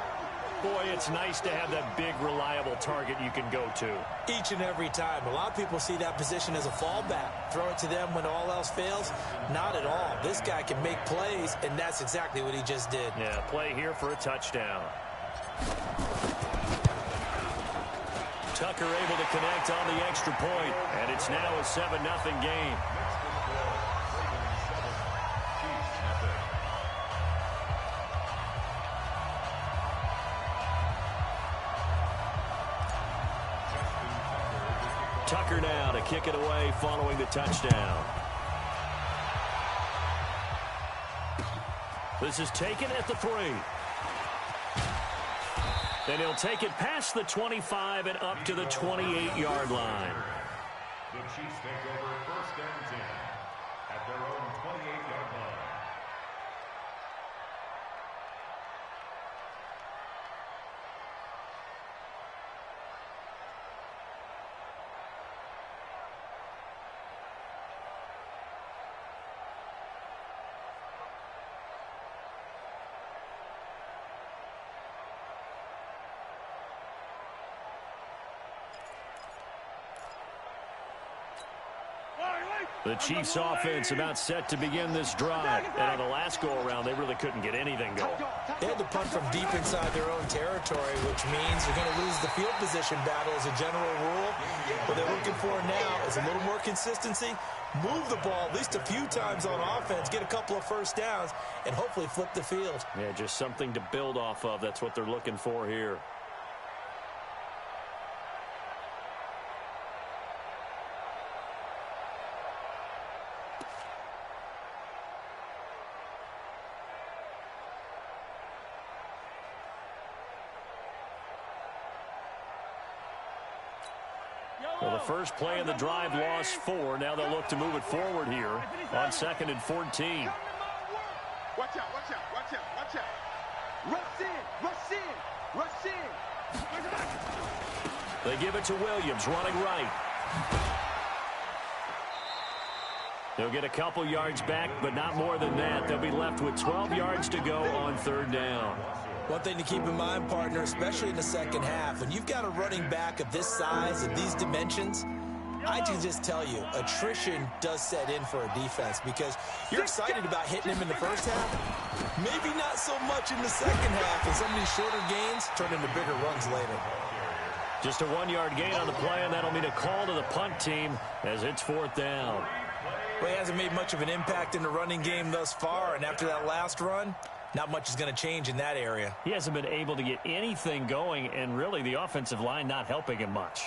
Boy, it's nice to have that big, reliable target you can go to. Each and every time. A lot of people see that position as a fallback. Throw it to them when all else fails. Not at all. This guy can make plays, and that's exactly what he just did. Yeah, play here for a touchdown. Tucker able to connect on the extra point, and it's now a 7-0 game. Tucker now to kick it away following the touchdown. This is taken at the 3. And he'll take it past the 25 and up to the 28-yard line. The Chiefs take over 1st and 10 at their own 28-yard line. The Chiefs offense about set to begin this drive. And on the last go-around, they really couldn't get anything going. They had to punt from deep inside their own territory, which means they're going to lose the field position battle as a general rule. What they're looking for now is a little more consistency, move the ball at least a few times on offense, get a couple of 1st downs, and hopefully flip the field. Yeah, just something to build off of. That's what they're looking for here. Well, the first play of the drive lost 4. Now they'll look to move it forward here on 2nd and 14. Watch out, watch out, watch out, watch out. Rush in, rush in, rush in. They give it to Williams, running right. They'll get a couple yards back, but not more than that. They'll be left with 12 yards to go on 3rd down. One thing to keep in mind, partner, especially in the second half, when you've got a running back of this size and these dimensions, I can just tell you, attrition does set in for a defense because you're excited about hitting him in the first half. Maybe not so much in the second half, and some of these shorter gains turn into bigger runs later. Just a 1-yard gain on the play, and that'll mean a call to the punt team as it's 4th down. Well, he hasn't made much of an impact in the running game thus far, and after that last run, not much is going to change in that area. He hasn't been able to get anything going, and really the offensive line not helping him much.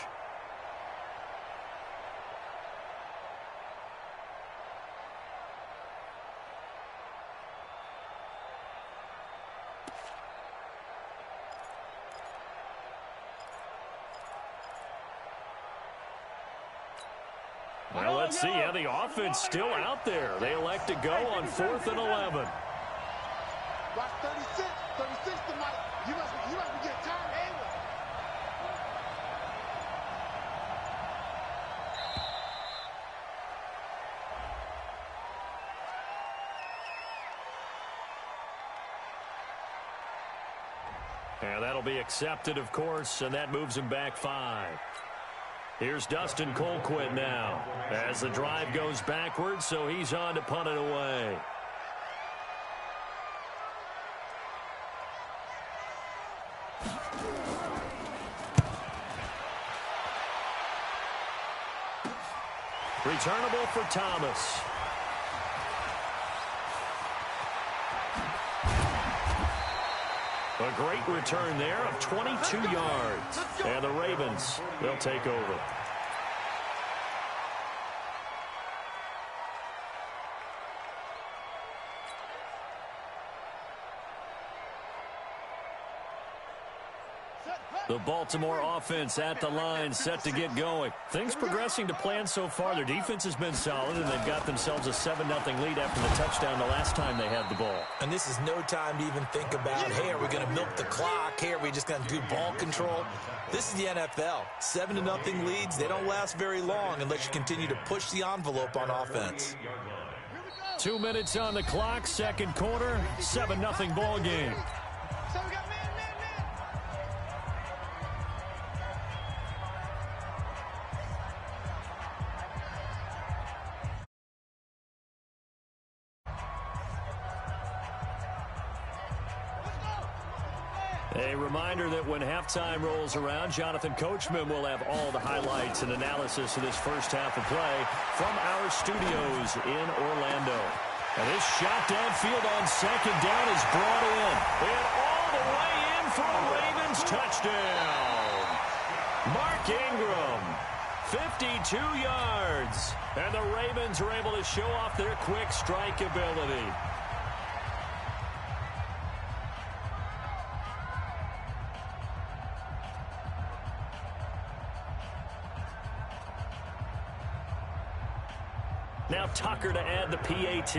Well, let's see. Yeah, the offense still out there. They elect to go on 4th and 11. Watch 36. 36 tonight. You must be getting tired, Ava. And that'll be accepted, of course, and that moves him back 5. Here's Dustin Colquitt now as the drive goes backwards, so he's on to punt it away. Returnable for Thomas. A great return there of 22 yards. And the Ravens, they'll take over. The Baltimore offense at the line, set to get going. Things progressing to plan so far. Their defense has been solid, and they've got themselves a 7-0 lead after the touchdown the last time they had the ball. And this is no time to even think about, hey, are we going to milk the clock? Hey, are we just going to do ball control? This is the NFL. 7-0 leads, they don't last very long unless you continue to push the envelope on offense. 2 minutes on the clock, second quarter, 7-0 ball game. A reminder that when halftime rolls around, Jonathan Coachman will have all the highlights and analysis of this first half of play from our studios in Orlando. And this shot downfield on second down is brought in. And all the way in for a Ravens touchdown. Mark Ingram, 52 yards. And the Ravens are able to show off their quick strike ability. Now Tucker to add the PAT.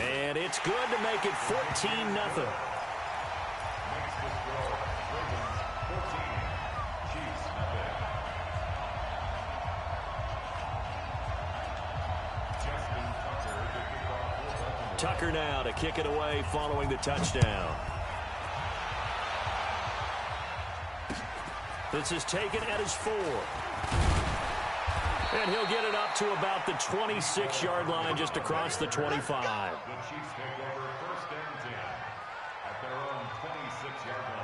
And it's good to make it 14-0. Tucker now to kick it away following the touchdown. This is taken at his 4. And he'll get it up to about the 26-yard line just across the 25. The Chiefs take over 1st and 10 at their own 26-yard line.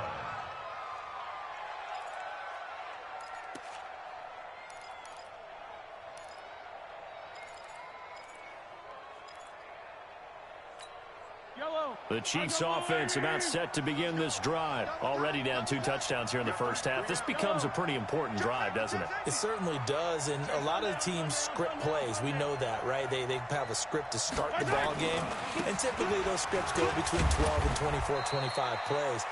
The Chiefs offense about set to begin this drive. Already down 2 touchdowns here in the first half. This becomes a pretty important drive, doesn't it? It certainly does, and a lot of the teams script plays. We know that, right? They have a script to start the ball game, and typically those scripts go between 12 and 24, 25 plays.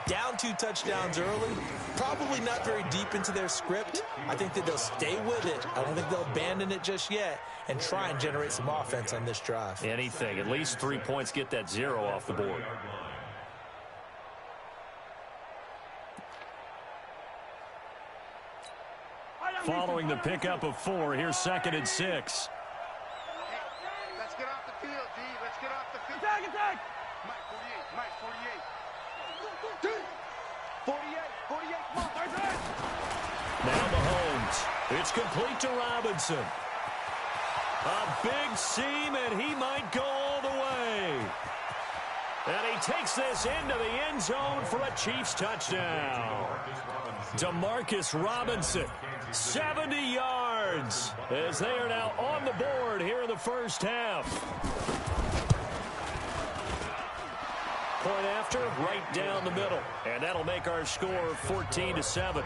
Down 2 touchdowns early, probably not very deep into their script. I think that they'll stay with it. I don't think they'll abandon it just yet and try and generate some offense on this drive. Anything. At least 3 points, get that 0 off the board. Following the pickup of 4, here's 2nd and 6. Let's get off the field, D. Let's get off the field. Attack! Mike 48, Mike 48. 48, come on. Now Mahomes. It's complete to Robinson. A big seam, and he might go all the way. And he takes this into the end zone for a Chiefs touchdown. Demarcus Robinson, 70 yards, as they are now on the board here in the first half. Point after, right down the middle. And that'll make our score 14-7.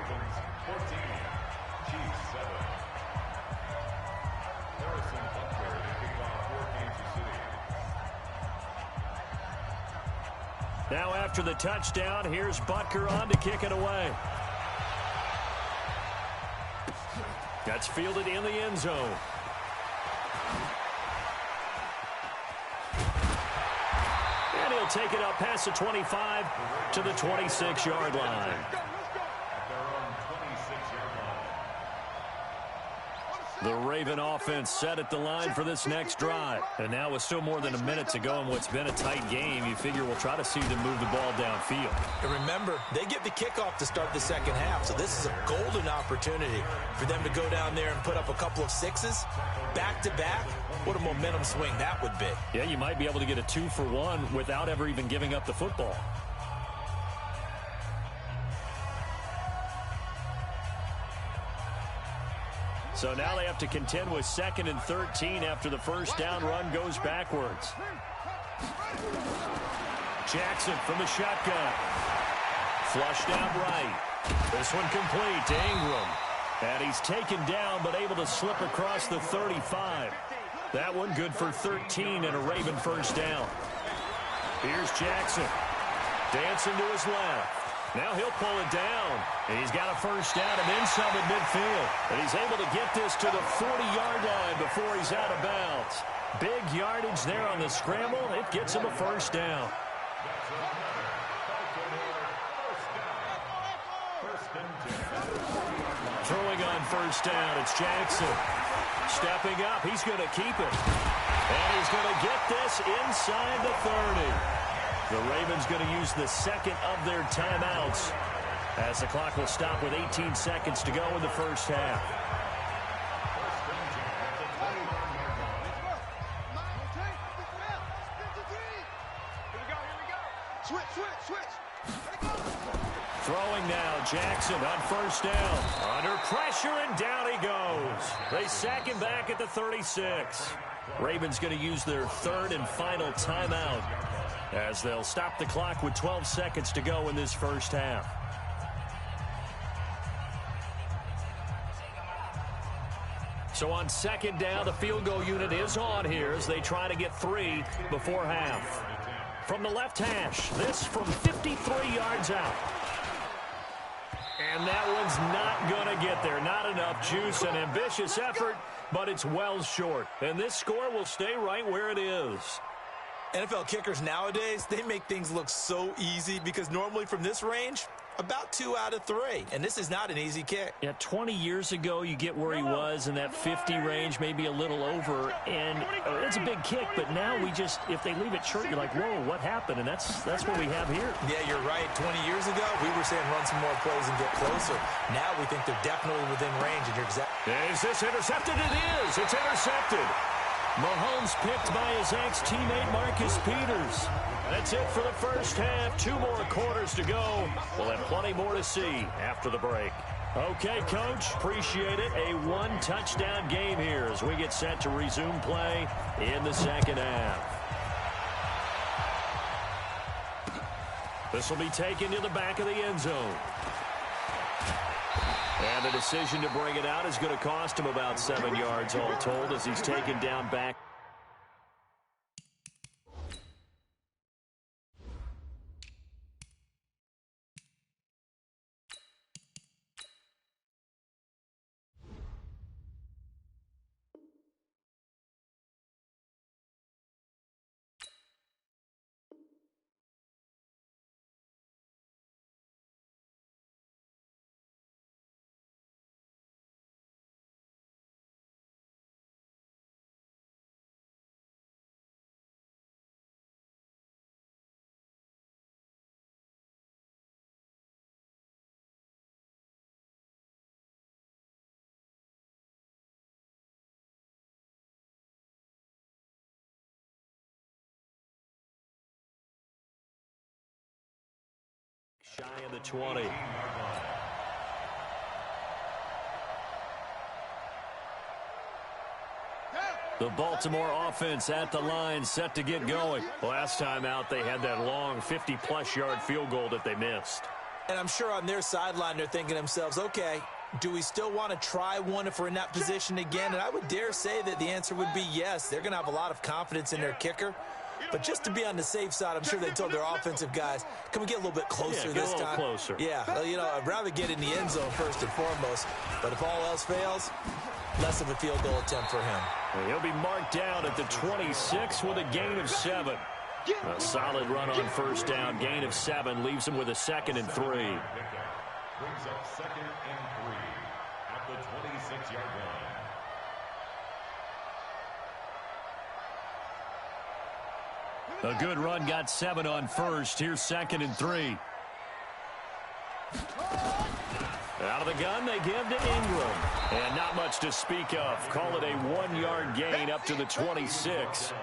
Now after the touchdown, here's Butker on to kick it away. That's fielded in the end zone. And he'll take it up past the 25 to the 26-yard line. The Raven offense set at the line for this next drive. And now with still more than a minute to go in what's been a tight game, you figure we'll try to see them move the ball downfield. And remember, they get the kickoff to start the second half, so this is a golden opportunity for them to go down there and put up a couple of sixes back-to-back. What a momentum swing that would be. Yeah, you might be able to get a 2-for-1 without ever even giving up the football. So now they have to contend with 2nd and 13 after the first down run goes backwards. Jackson from the shotgun. Flushed out right. This one complete to Ingram. And he's taken down but able to slip across the 35. That one good for 13 and a Raven first down. Here's Jackson. Dancing to his left. Now he'll pull it down. And he's got a first down and then some at midfield. And he's able to get this to the 40-yard line before he's out of bounds. Big yardage there on the scramble. It gets him a first down. Throwing on first down, it's Jackson. Stepping up, he's going to keep it. And he's going to get this inside the 30. The Ravens going to use the second of their timeouts as the clock will stop with 18 seconds to go in the first half. Throwing now, Jackson on first down. Under pressure, and down he goes. They sack him back at the 36. Ravens going to use their third and final timeout as they'll stop the clock with 12 seconds to go in this first half. So on second down, the field goal unit is on here as they try to get 3 before half. From the left hash, this from 53 yards out. And that one's not going to get there. Not enough juice, an ambitious effort, but it's well short. And this score will stay right where it is. NFL kickers nowadays, they make things look so easy because normally from this range, about 2 out of 3. And this is not an easy kick. Yeah, 20 years ago, you get where he was in that 50 range, maybe a little over. And it's a big kick, but now we just, if they leave it short, you're like, whoa, what happened? And that's what we have here. Yeah, you're right. 20 years ago, we were saying run some more plays and get closer. Now we think they're definitely within range. And you're exactly. Is this intercepted? It is. It's intercepted. Mahomes picked by his ex-teammate Marcus Peters. That's it for the first half. 2 more quarters to go. We'll have plenty more to see after the break. Okay, Coach, appreciate it. A 1-touchdown game here as we get set to resume play in the second half. This will be taken to the back of the end zone. And the decision to bring it out is going to cost him about 7 yards all told as he's taken down back. Shy of the 20. The Baltimore offense at the line set to get going. Last time out, they had that long 50-plus yard field goal that they missed. And I'm sure on their sideline, they're thinking to themselves, okay, do we still want to try one if we're in that position again? And I would dare say that the answer would be yes. They're going to have a lot of confidence in their kicker. But just to be on the safe side, I'm sure they told their offensive guys, can we get a little bit closer this time? Get a little closer. Yeah, I'd rather get in the end zone first and foremost. But if all else fails, less of a field goal attempt for him. And he'll be marked down at the 26 with a gain of 7. A solid run on first down. Gain of 7 leaves him with a 2nd and 3. Brings up 2nd and 3 at the 26-yard line. A good run got 7 on first. Here's 2nd and 3. Out of the gun, they give to Ingram. And not much to speak of. Call it a 1-yard gain up to the 26.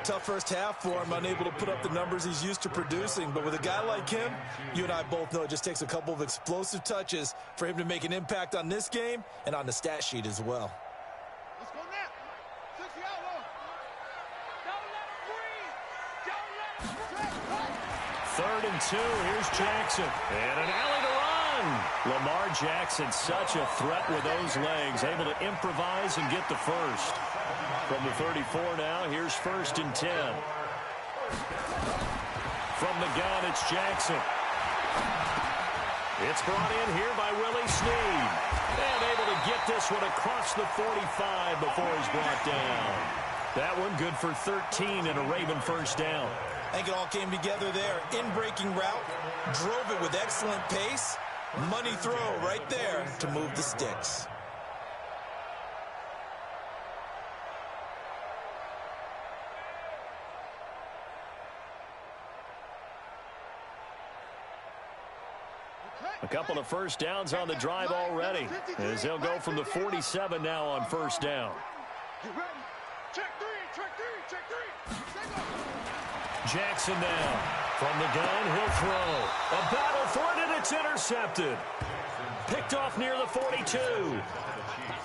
Tough first half for him, unable to put up the numbers he's used to producing. But with a guy like him, you and I both know it just takes a couple of explosive touches for him to make an impact on this game and on the stat sheet as well. Let's go now. 60 out low. Don't let him breathe. Don't let him breathe. 3rd and 2. Here's Jackson. And an alley to run. Lamar Jackson, such a threat with those legs. Able to improvise and get the first. From the 34 now, here's 1st and 10. From the gun, it's Jackson. It's brought in here by Willie Snead. And able to get this one across the 45 before he's brought down. That one good for 13 and a Raven first down. I think it all came together there. In-breaking route, drove it with excellent pace. Money throw right there to move the sticks. A couple of first downs on the drive already, as they'll go from the 47 now on first down. Get ready. Check 3, check 3, check 3. Jackson now. From the gun, he'll throw. A battle for it, and it's intercepted. Picked off near the 42.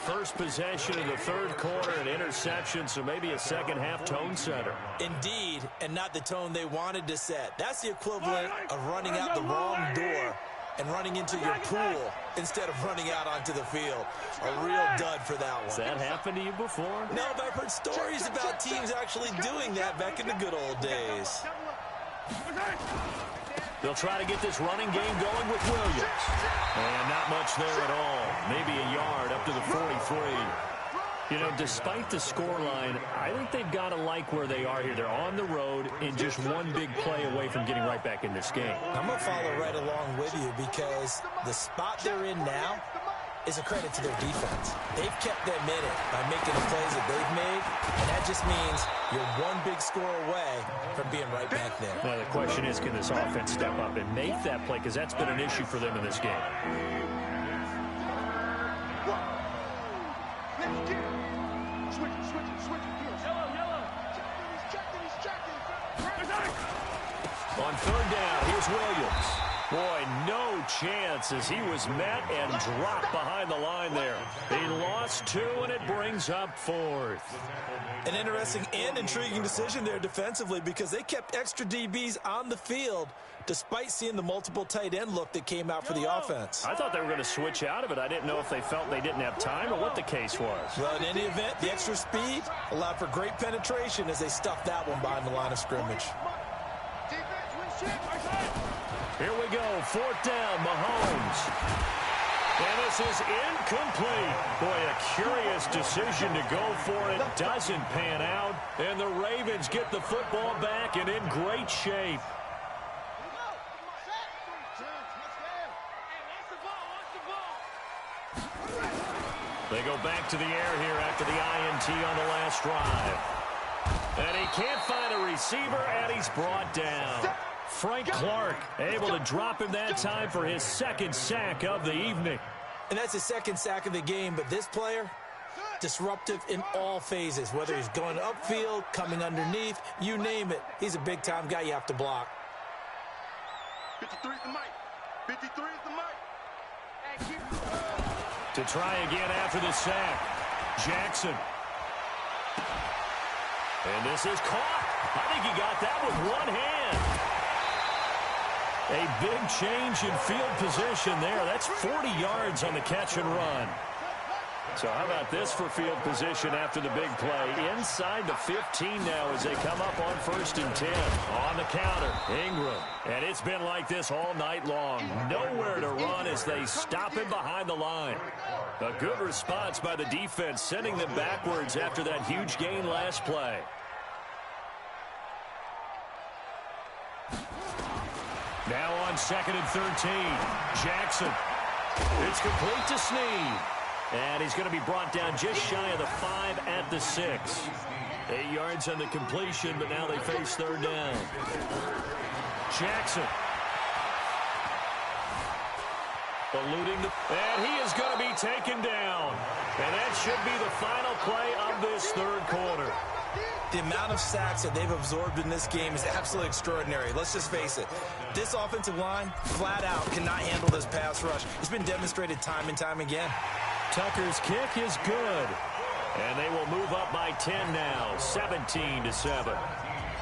First possession in the 3rd quarter, an interception, so maybe a second-half tone setter. Indeed, and not the tone they wanted to set. That's the equivalent of running out the wrong door and running into your pool instead of running out onto the field. A real dud for that one. Has that happened to you before? No, but I've heard stories about teams actually doing that back in the good old days. They'll try to get this running game going with Williams. And not much there at all. Maybe a yard up to the 43. You know, despite the scoreline, I think they've got to like where they are here. They're on the road and just one big play away from getting right back in this game. I'm going to follow right along with you because the spot they're in now is a credit to their defense. They've kept them in it by making the plays that they've made, and that just means you're one big score away from being right back there. Now, the question is, can this offense step up and make that play? Because that's been an issue for them in this game. On 3rd down, here's Williams. Boy, no chance as he was met and dropped behind the line there. He lost 2, and it brings up 4th. An interesting and intriguing decision there defensively because they kept extra DBs on the field despite seeing the multiple tight end look that came out for the offense. I thought they were going to switch out of it. I didn't know if they felt they didn't have time or what the case was. Well, in any event, the extra speed allowed for great penetration as they stuffed that one behind the line of scrimmage. Here we go, 4th down, Mahomes. And this is incomplete. Boy, a curious decision to go for it. Doesn't pan out. And the Ravens get the football back and in great shape. They go back to the air here after the INT on the last drive. And he can't find a receiver, and he's brought down. Frank Clark able to drop him that time for his 2nd sack of the evening. And that's his 2nd sack of the game, but this player, disruptive in all phases, whether he's going upfield, coming underneath, you name it. He's a big-time guy you have to block. 53 is the mic. 53 is the mic. To try again after the sack, Jackson. And this is caught. I think he got that with one hand. A big change in field position there. That's 40 yards on the catch and run. So how about this for field position after the big play? Inside the 15 now as they come up on 1st and 10. On the counter, Ingram. And it's been like this all night long. Nowhere to run as they stop him behind the line. A good response by the defense, sending them backwards after that huge gain last play. Now on 2nd and 13, Jackson. It's complete to Snead. And he's going to be brought down just shy of the 5 at the 6. 8 yards on the completion, but now they face 3rd down. Jackson. Eluding the... And he is going to be taken down. And that should be the final play of this 3rd quarter. The amount of sacks that they've absorbed in this game is absolutely extraordinary. Let's just face it. This offensive line, flat out, cannot handle this pass rush. It's been demonstrated time and time again. Tucker's kick is good. And they will move up by 10 now, 17-7.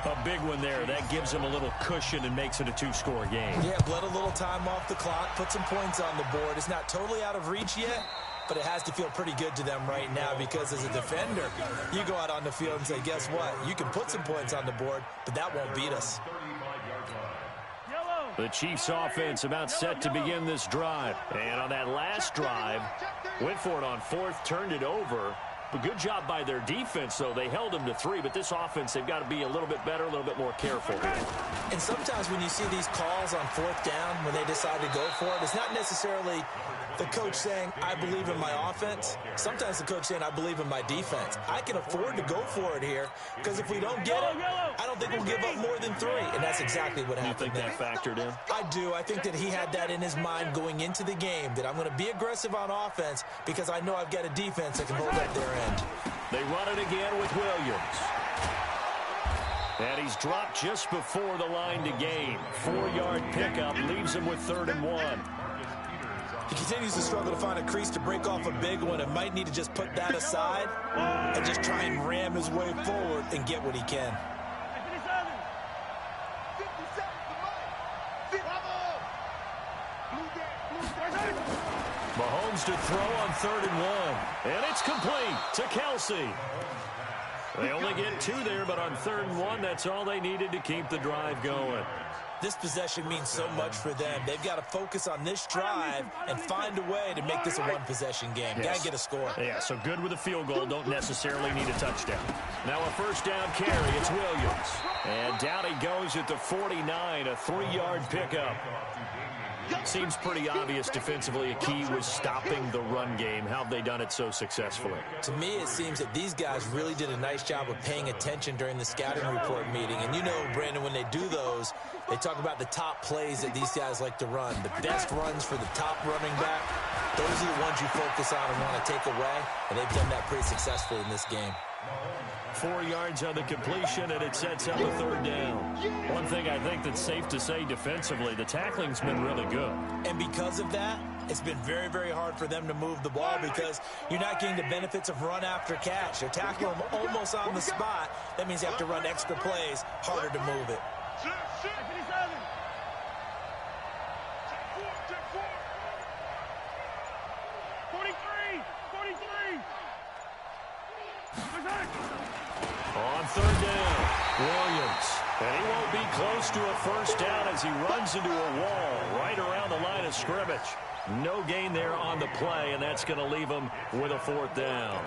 A big one there. That gives them a little cushion and makes it a 2-score game. Yeah, let a little time off the clock, put some points on the board. It's not totally out of reach yet, but it has to feel pretty good to them right now because as a defender, you go out on the field and say, guess what? You can put some points on the board, but that won't beat us. The Chiefs offense about set to begin this drive. And on that last drive, went for it on 4th, turned it over. But good job by their defense, though. They held them to 3, but this offense, they've got to be a little bit better, a little bit more careful. And sometimes when you see these calls on 4th down, when they decide to go for it, it's not necessarily the coach saying, I believe in my offense. Sometimes the coach saying, I believe in my defense. I can afford to go for it here because if we don't get it, I don't think we'll give up more than 3. And that's exactly what happened. You think that factored in? I do. I think that he had that in his mind going into the game, that I'm going to be aggressive on offense because I know I've got a defense that can hold up their end. They run it again with Williams. And he's dropped just before the line to gain. 4-yard pickup leaves him with 3rd and 1. He continues to struggle to find a crease to break off a big one and might need to just put that aside and just try and ram his way forward and get what he can. Mahomes to throw on 3rd and 1. And it's complete to Kelsey. They only get 2 there, but on 3rd and 1, that's all they needed to keep the drive going. This possession means so much for them. They've got to focus on this drive and find a way to make this a one-possession game. Got to get a score. Yeah, so good with a field goal. Don't necessarily need a touchdown. Now a 1st down carry. It's Williams. And down he goes at the 49, a 3-yard pickup. Seems pretty obvious defensively. A key was stopping the run game. How have they done it so successfully? To me, it seems that these guys really did a nice job of paying attention during the scouting report meeting. And you know, Brandon, when they do those, they talk about the top plays that these guys like to run. The best runs for the top running back, those are the ones you focus on and want to take away. And they've done that pretty successfully in this game. 4 yards on the completion, and it sets up a 3rd down. One thing I think that's safe to say defensively, the tackling's been really good. And because of that, it's been very, very hard for them to move the ball because you're not getting the benefits of run after catch. You're tackling them almost on the spot. That means you have to run extra plays, harder to move it. On 3rd down, Williams. And he won't be close to a 1st down as he runs into a wall right around the line of scrimmage. No gain there on the play, and that's going to leave him with a 4th down.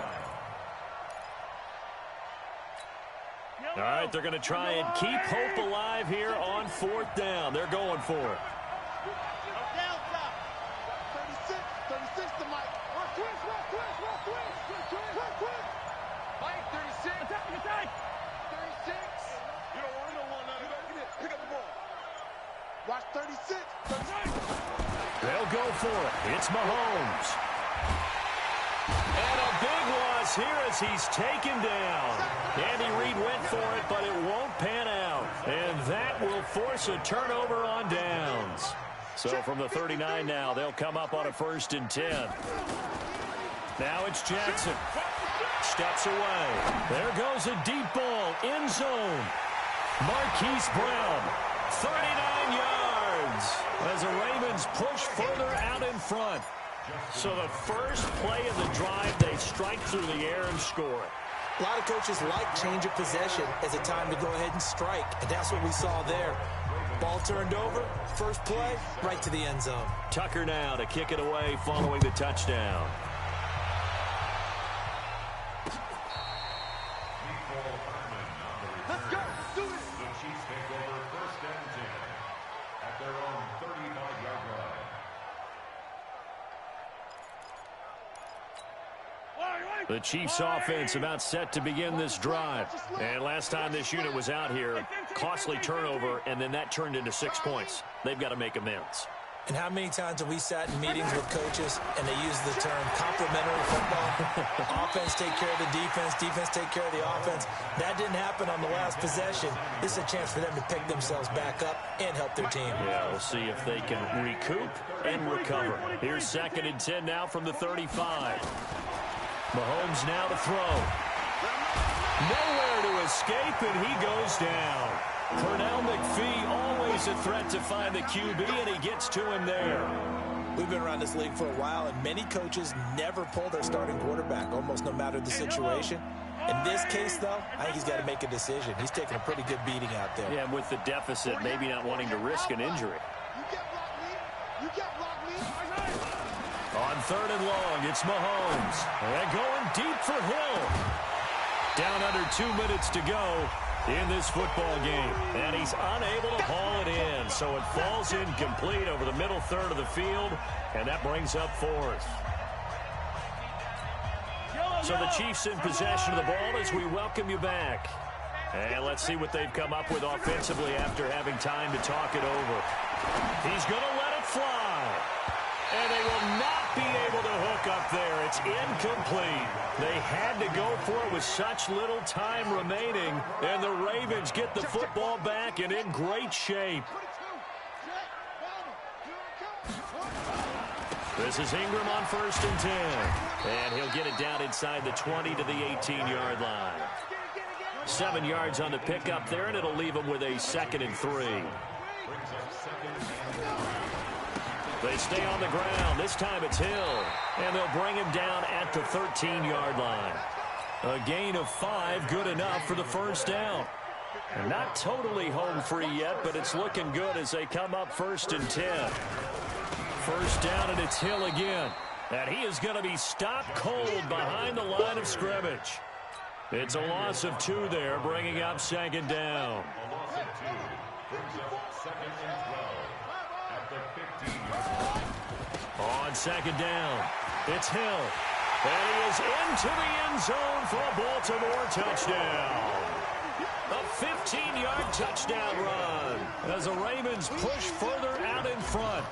All right, they're going to try and keep hope alive here on 4th down. They're going for it. 36 to Mike. Mike, 36. Attack. 36. You don't want none of that. Pick up the ball. Watch 36. They'll go for it. It's Mahomes. And a big loss here as he's taken down. Andy Reid went for it, but it won't pan out. And that will force a turnover on downs. So from the 39 now, they'll come up on a 1st and 10. Now it's Jackson. Steps away. There goes a deep ball. End zone. Marquise Brown. 39 yards. As the Ravens push further out in front. So the first play of the drive, they strike through the air and score. A lot of coaches like change of possession as a time to go ahead and strike, and that's what we saw there. Ball turned over, first play, right to the end zone. Tucker now to kick it away following the touchdown. Let's go. Do it. The Chiefs take over first and 10 at their own 35-yard line. The Chiefs offense about set to begin this drive. And last time this unit was out here, costly turnover, and then that turned into 6 points. They've got to make amends. And how many times have we sat in meetings with coaches and they use the term complementary football? Offense take care of the defense, defense take care of the offense. That didn't happen on the last possession. This is a chance for them to pick themselves back up and help their team. Yeah, we'll see if they can recoup and recover. Here's 2nd and 10 now from the 35. Mahomes now to throw. Nowhere to escape, and he goes down. Pernell McPhee, always a threat to find the QB, and he gets to him there. We've been around this league for a while, and many coaches never pull their starting quarterback, almost no matter the situation. In this case, though, I think he's got to make a decision. He's taking a pretty good beating out there. Yeah, with the deficit, maybe not wanting to risk an injury. On 3rd and long, it's Mahomes. And going deep for Hill. Down under 2 minutes to go in this football game. And he's unable to haul it in. So it falls incomplete over the middle third of the field. And that brings up 4th. So the Chiefs in possession of the ball as we welcome you back. And let's see what they've come up with offensively after having time to talk it over. He's going to let it fly. And they will not be able to hook up there. It's incomplete. They had to go for it with such little time remaining. And the Ravens get the football back and in great shape. This is Ingram on 1st and 10. And he'll get it down inside the 20 to the 18-yard line. 7 yards on the pickup there, and it'll leave him with a 2nd and 3. They stay on the ground. This time it's Hill. And they'll bring him down at the 13-yard line. A gain of 5, good enough for the first down. And not totally home free yet, but it's looking good as they come up 1st and 10. First down, and it's Hill again. And he is going to be stopped cold behind the line of scrimmage. It's a loss of 2 there, bringing up 2nd down. A loss of 2 brings up 2nd and 12 at the 15-yard line. On 2nd down, it's Hill. And he is into the end zone for a Baltimore touchdown. A 15-yard touchdown run as the Ravens push further out in front.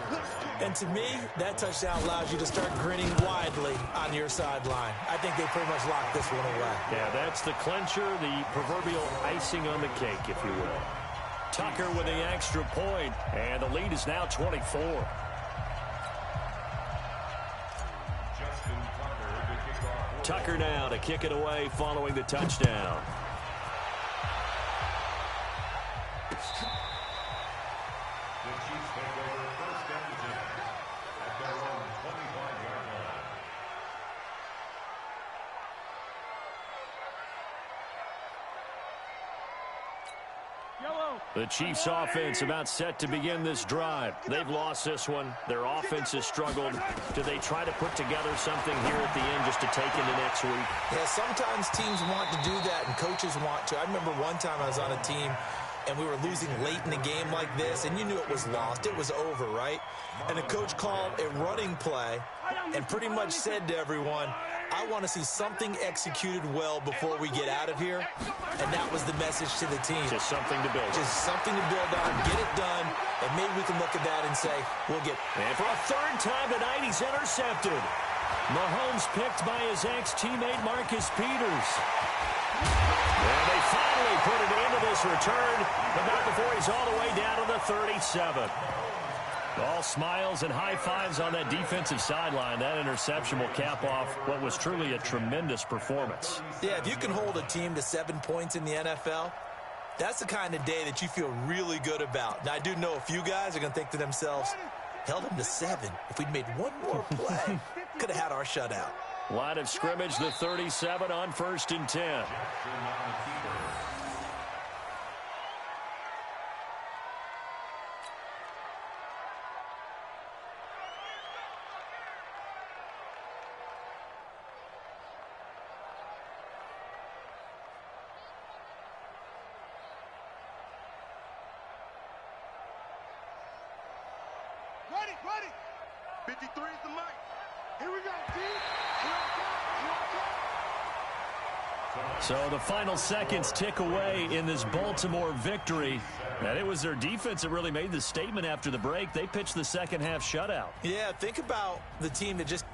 And to me, that touchdown allows you to start grinning widely on your sideline. I think they pretty much locked this one away. Yeah, that's the clincher, the proverbial icing on the cake, if you will. Tucker with the extra point, and the lead is now 24. Tucker now to kick it away following the touchdown. The Chiefs take over 1st and 10 at their own 25-yard line. The Chiefs offense about set to begin this drive. They've lost this one. Their offense has struggled. Do they try to put together something here at the end just to take into next week? Yeah, sometimes teams want to do that and coaches want to. I remember one time I was on a team and we were losing late in the game like this, and you knew it was lost. It was over, right? And the coach called a running play and pretty much said to everyone, I want to see something executed well before we get out of here. And that was the message to the team. Just something to build on. Just something to build on, get it done, and maybe we can look at that and say, we'll get... And for a 3rd time tonight, he's intercepted. Mahomes picked by his ex-teammate Marcus Peters. And they finally put it into this return, but not before he's all the way down to the 37. All smiles and high fives on that defensive sideline. That interception will cap off what was truly a tremendous performance. Yeah, if you can hold a team to 7 points in the NFL, that's the kind of day that you feel really good about. Now, I do know a few guys are going to think to themselves, held them to 7. If we'd made one more play, could have had our shutout. Line of scrimmage, the 37 on 1st and 10. Ready. 53 is the mic. Here we go, G. So the final seconds tick away in this Baltimore victory. And it was their defense that really made the statement after the break. They pitched the second half shutout. Yeah, think about the team that just...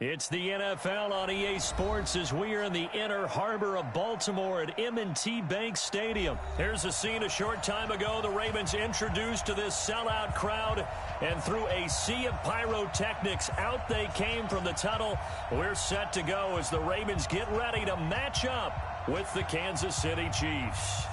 It's the NFL on EA Sports as we are in the inner harbor of Baltimore at M&T Bank Stadium. Here's a scene a short time ago. The Ravens introduced to this sellout crowd, and through a sea of pyrotechnics, out they came from the tunnel. We're set to go as the Ravens get ready to match up with the Kansas City Chiefs.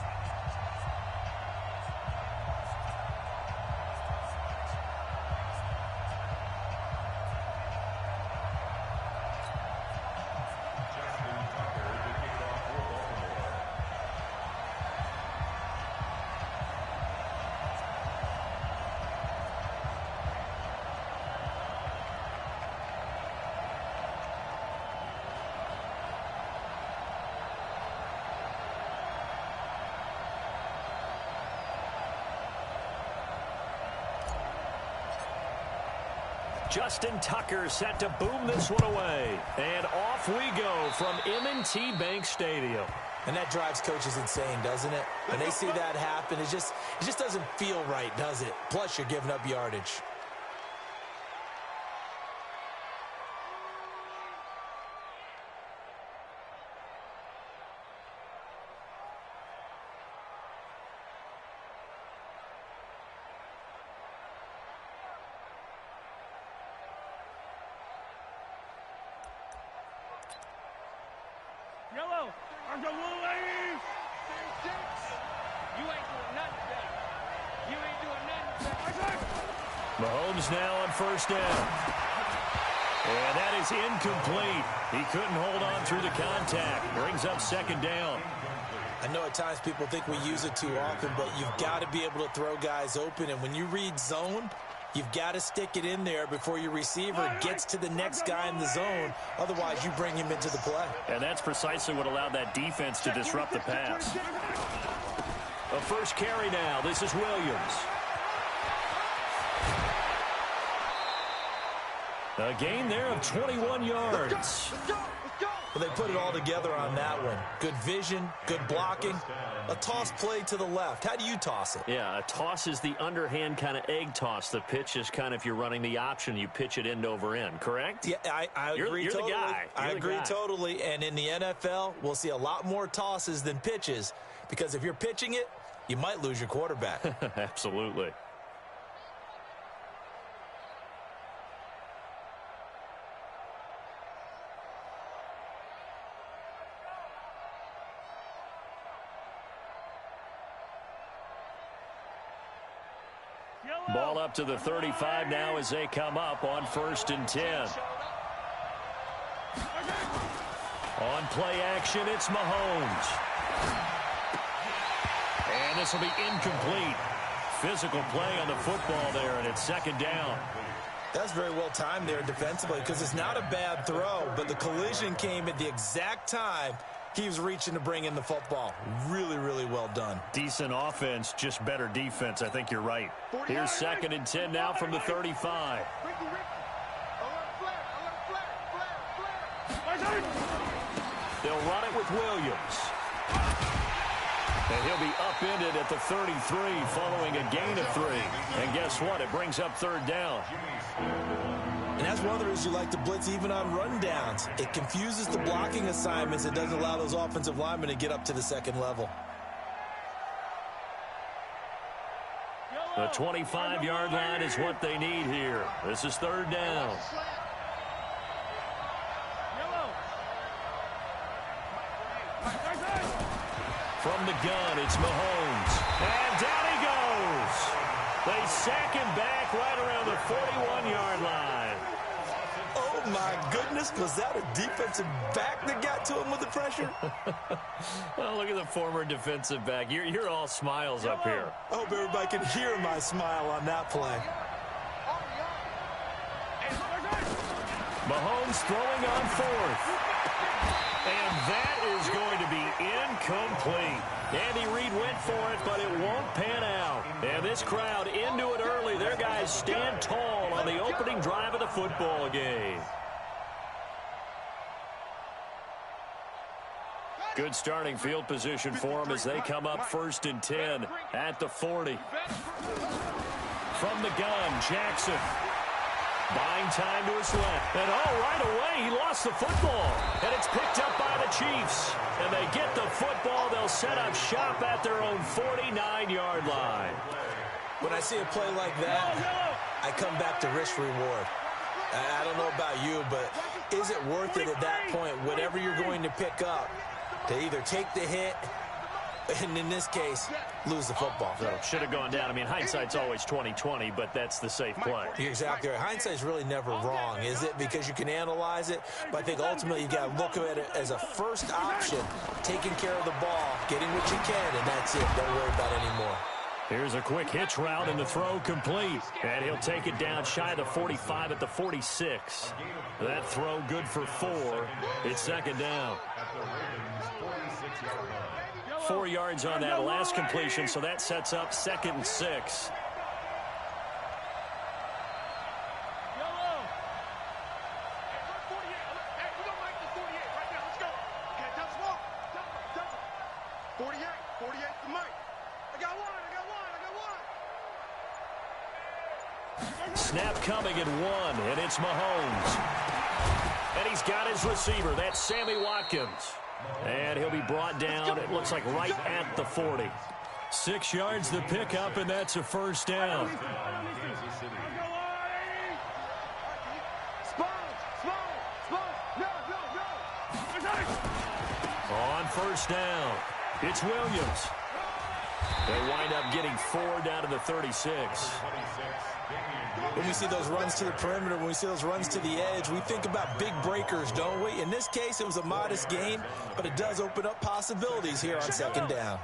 Justin Tucker set to boom this one away. And off we go from M&T Bank Stadium. And that drives coaches insane, doesn't it? When they see that happen, it just doesn't feel right, does it? Plus, you're giving up yardage. Yellow, arms are little ladies. You ain't doing nothing today. You ain't doing nothing today. Mahomes now on first down. And that is incomplete. He couldn't hold on through the contact. Brings up second down. I know at times people think we use it too often, but you've got to be able to throw guys open. And when you read zone, you've got to stick it in there before your receiver gets to the next guy in the zone. Otherwise, you bring him into the play. And that's precisely what allowed that defense to disrupt the pass. A first carry now. This is Williams. A gain there of 21 yards. Well, they put it all together on that one. Good vision, good blocking. A toss play to the left. How do you toss it? Yeah, a toss is the underhand kind of egg toss. The pitch is kind of, if you're running the option, you pitch it end over end, correct? Yeah, I agree you're totally. The guy. I agree totally. And in the NFL, we'll see a lot more tosses than pitches because if you're pitching it, you might lose your quarterback. Absolutely. Ball up to the 35 now as they come up on 1st and 10. On play action, it's Mahomes. And this will be incomplete. Physical play on the football there, and it's 2nd down. That's very well timed there defensively because it's not a bad throw, but the collision came at the exact time he was reaching to bring in the football. Really, really well done. Decent offense, just better defense. I think you're right. Here's 2nd and 10 now from the 35. They'll run it with Williams. And he'll be upended at the 33 following a gain of 3. And guess what? It brings up 3rd down. And that's one of the reasons you like to blitz even on rundowns. It confuses the blocking assignments. It doesn't allow those offensive linemen to get up to the 2nd level. The 25-yard line is what they need here. This is 3rd down. From the gun, it's Mahomes. And down he goes. They sack him back right around the 41-yard line. Oh, my goodness. Was that a defensive back that got to him with the pressure? Well, look at the former defensive back. You're all smiles up here. I hope everybody can hear my smile on that play. Mahomes throwing on 4th. And that is going to be incomplete. Andy Reid went for it, but it won't pan out. And this crowd into it early. Their guys stand tall on the opening drive of the football game. Good starting field position for them as they come up 1st and 10 at the 40. From the gun, Jackson. Buying time to his left. And right away, he lost the football. And it's picked up by the Chiefs. And they get the football. They'll set up shop at their own 49-yard line. When I see a play like that, I come back to risk reward. I don't know about you, but is it worth it at that point, whatever you're going to pick up, to either take the hit, and in this case, lose the football? So should have gone down. I mean, hindsight's always 20/20, but that's the safe play. You're exactly right. Hindsight's really never wrong, is it? Because you can analyze it, but I think ultimately you got to look at it as a first option, taking care of the ball, getting what you can, and that's it. Don't worry about it anymore. Here's a quick hitch route and the throw complete. And he'll take it down shy of the 45 at the 46. That throw good for 4. It's 2nd down. 4 yards on that last completion, so that sets up 2nd and 6. Snap coming at 1, and it's Mahomes. And he's got his receiver. That's Sammy Watkins. And he'll be brought down, it looks like right at the 40. 6 yards the pickup, and that's a 1st down. On 1st down, it's Williams. They wind up getting 4 down to the 36. When we see those runs to the perimeter, when we see those runs to the edge, we think about big breakers, don't we? In this case, it was a modest gain, but it does open up possibilities here on second down.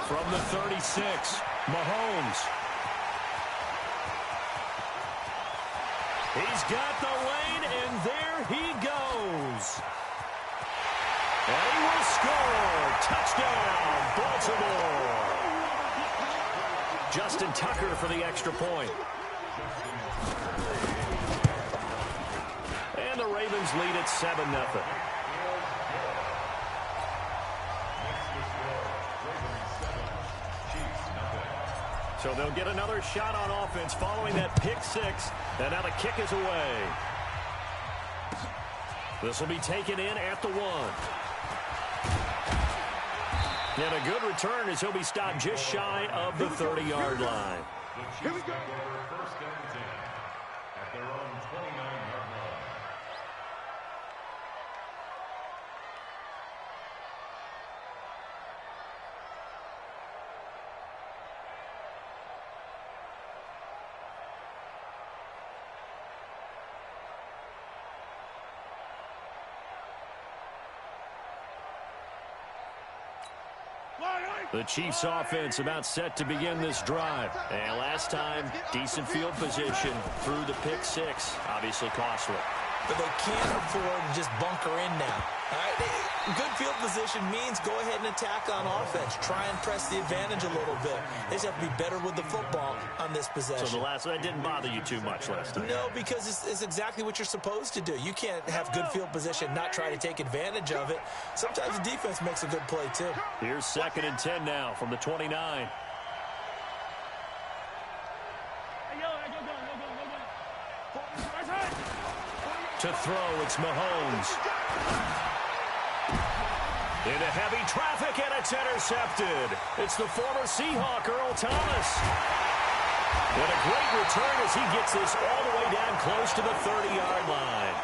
From the 36, Mahomes. He's got the lane, and there he goes. And he will score. Touchdown, Baltimore. Justin Tucker for the extra point. And the Ravens lead at 7-0. So they'll get another shot on offense following that pick six. And now the kick is away. This will be taken in at the 1. And a good return as he'll be stopped just shy of the 30-yard line. Here we go. First down and 10 at their own 29-yard line. The Chiefs offense about set to begin this drive. And last time, decent field position through the pick six. Obviously costly. But they can't afford to just bunker in now. All right? Good field position means go ahead and attack on offense. Try and press the advantage a little bit. They just have to be better with the football on this possession. So that didn't bother you too much last time? No, because it's exactly what you're supposed to do. You can't have good field position, not try to take advantage of it. Sometimes the defense makes a good play, too. Here's 2nd and 10 now from the 29. To throw, it's Mahomes. Into heavy traffic, and it's intercepted. It's the former Seahawk, Earl Thomas. And a great return as he gets this all the way down close to the 30-yard line.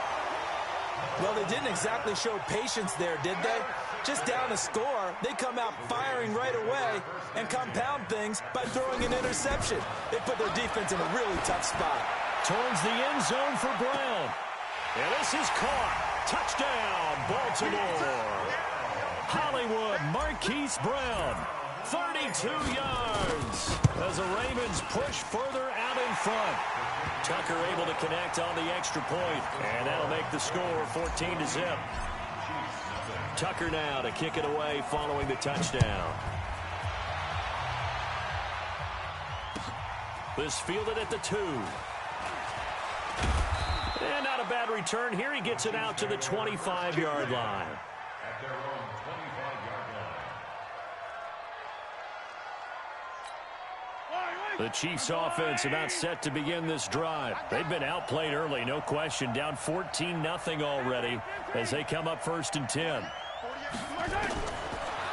Well, they didn't exactly show patience there, did they? Just down a score, they come out firing right away and compound things by throwing an interception. They put their defense in a really tough spot. Towards the end zone for Brown. And this is caught. Touchdown, Baltimore. Hollywood Marquise Brown, 32 yards as the Ravens push further out in front. Tucker able to connect on the extra point, and that'll make the score 14-0. Tucker now to kick it away following the touchdown. This fielded at the 2. And not a bad return here. He gets it out to the 25-yard line. At their own 25-yard line. The Chiefs offense about set to begin this drive. They've been outplayed early, no question. Down 14-0 already as they come up 1st and 10.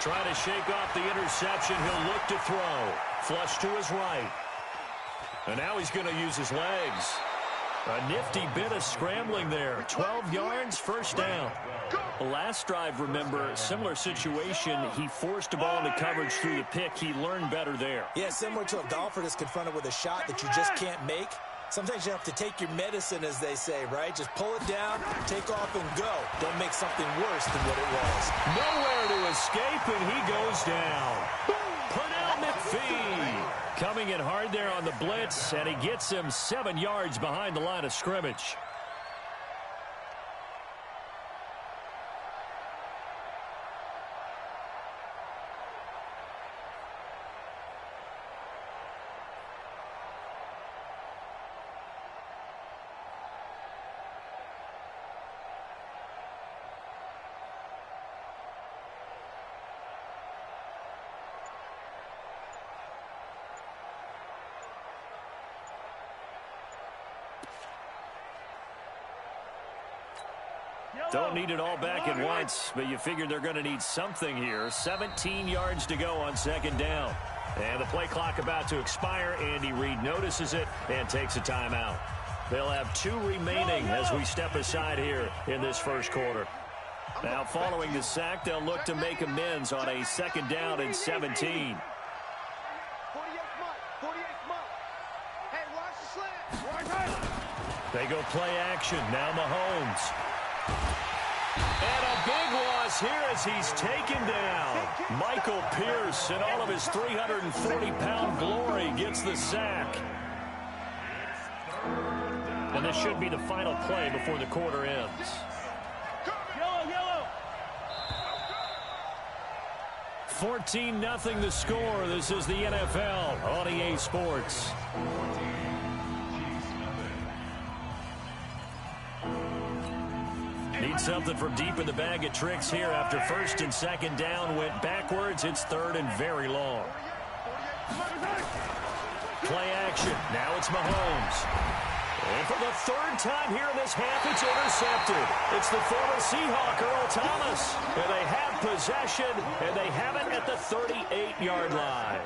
Trying to shake off the interception. He'll look to throw. Flush to his right. And now he's going to use his legs. A nifty bit of scrambling there. 12 yards, 1st down. The last drive, remember, similar situation. He forced a ball into coverage through the pick. He learned better there. Yeah, similar to a golfer that's confronted with a shot that you just can't make. Sometimes you have to take your medicine, as they say, right? Just pull it down, take off, and go. Don't make something worse than what it was. Nowhere to escape, and he goes down. Pernell McPhee coming in hard there on the blitz, and he gets him 7 yards behind the line of scrimmage. Don't need it all back at once, but you figure they're going to need something here. 17 yards to go on second down. And the play clock about to expire. Andy Reid notices it and takes a timeout. They'll have 2 remaining as we step aside here in this first quarter. Now, following the sack, they'll look to make amends on a second down and 17. They go play action. Now Mahomes. And a big loss here as he's taken down. Michael Pierce, in all of his 340-pound glory, gets the sack. And this should be the final play before the quarter ends. Yellow. 14-0 the score. This is the NFL on EA Sports. Need something from deep in the bag of tricks here after first and second down went backwards. It's third and very long. Play action. Now it's Mahomes. And for the third time here in this half, it's intercepted. It's the former Seahawk, Earl Thomas. And they have possession, and they have it at the 38-yard line.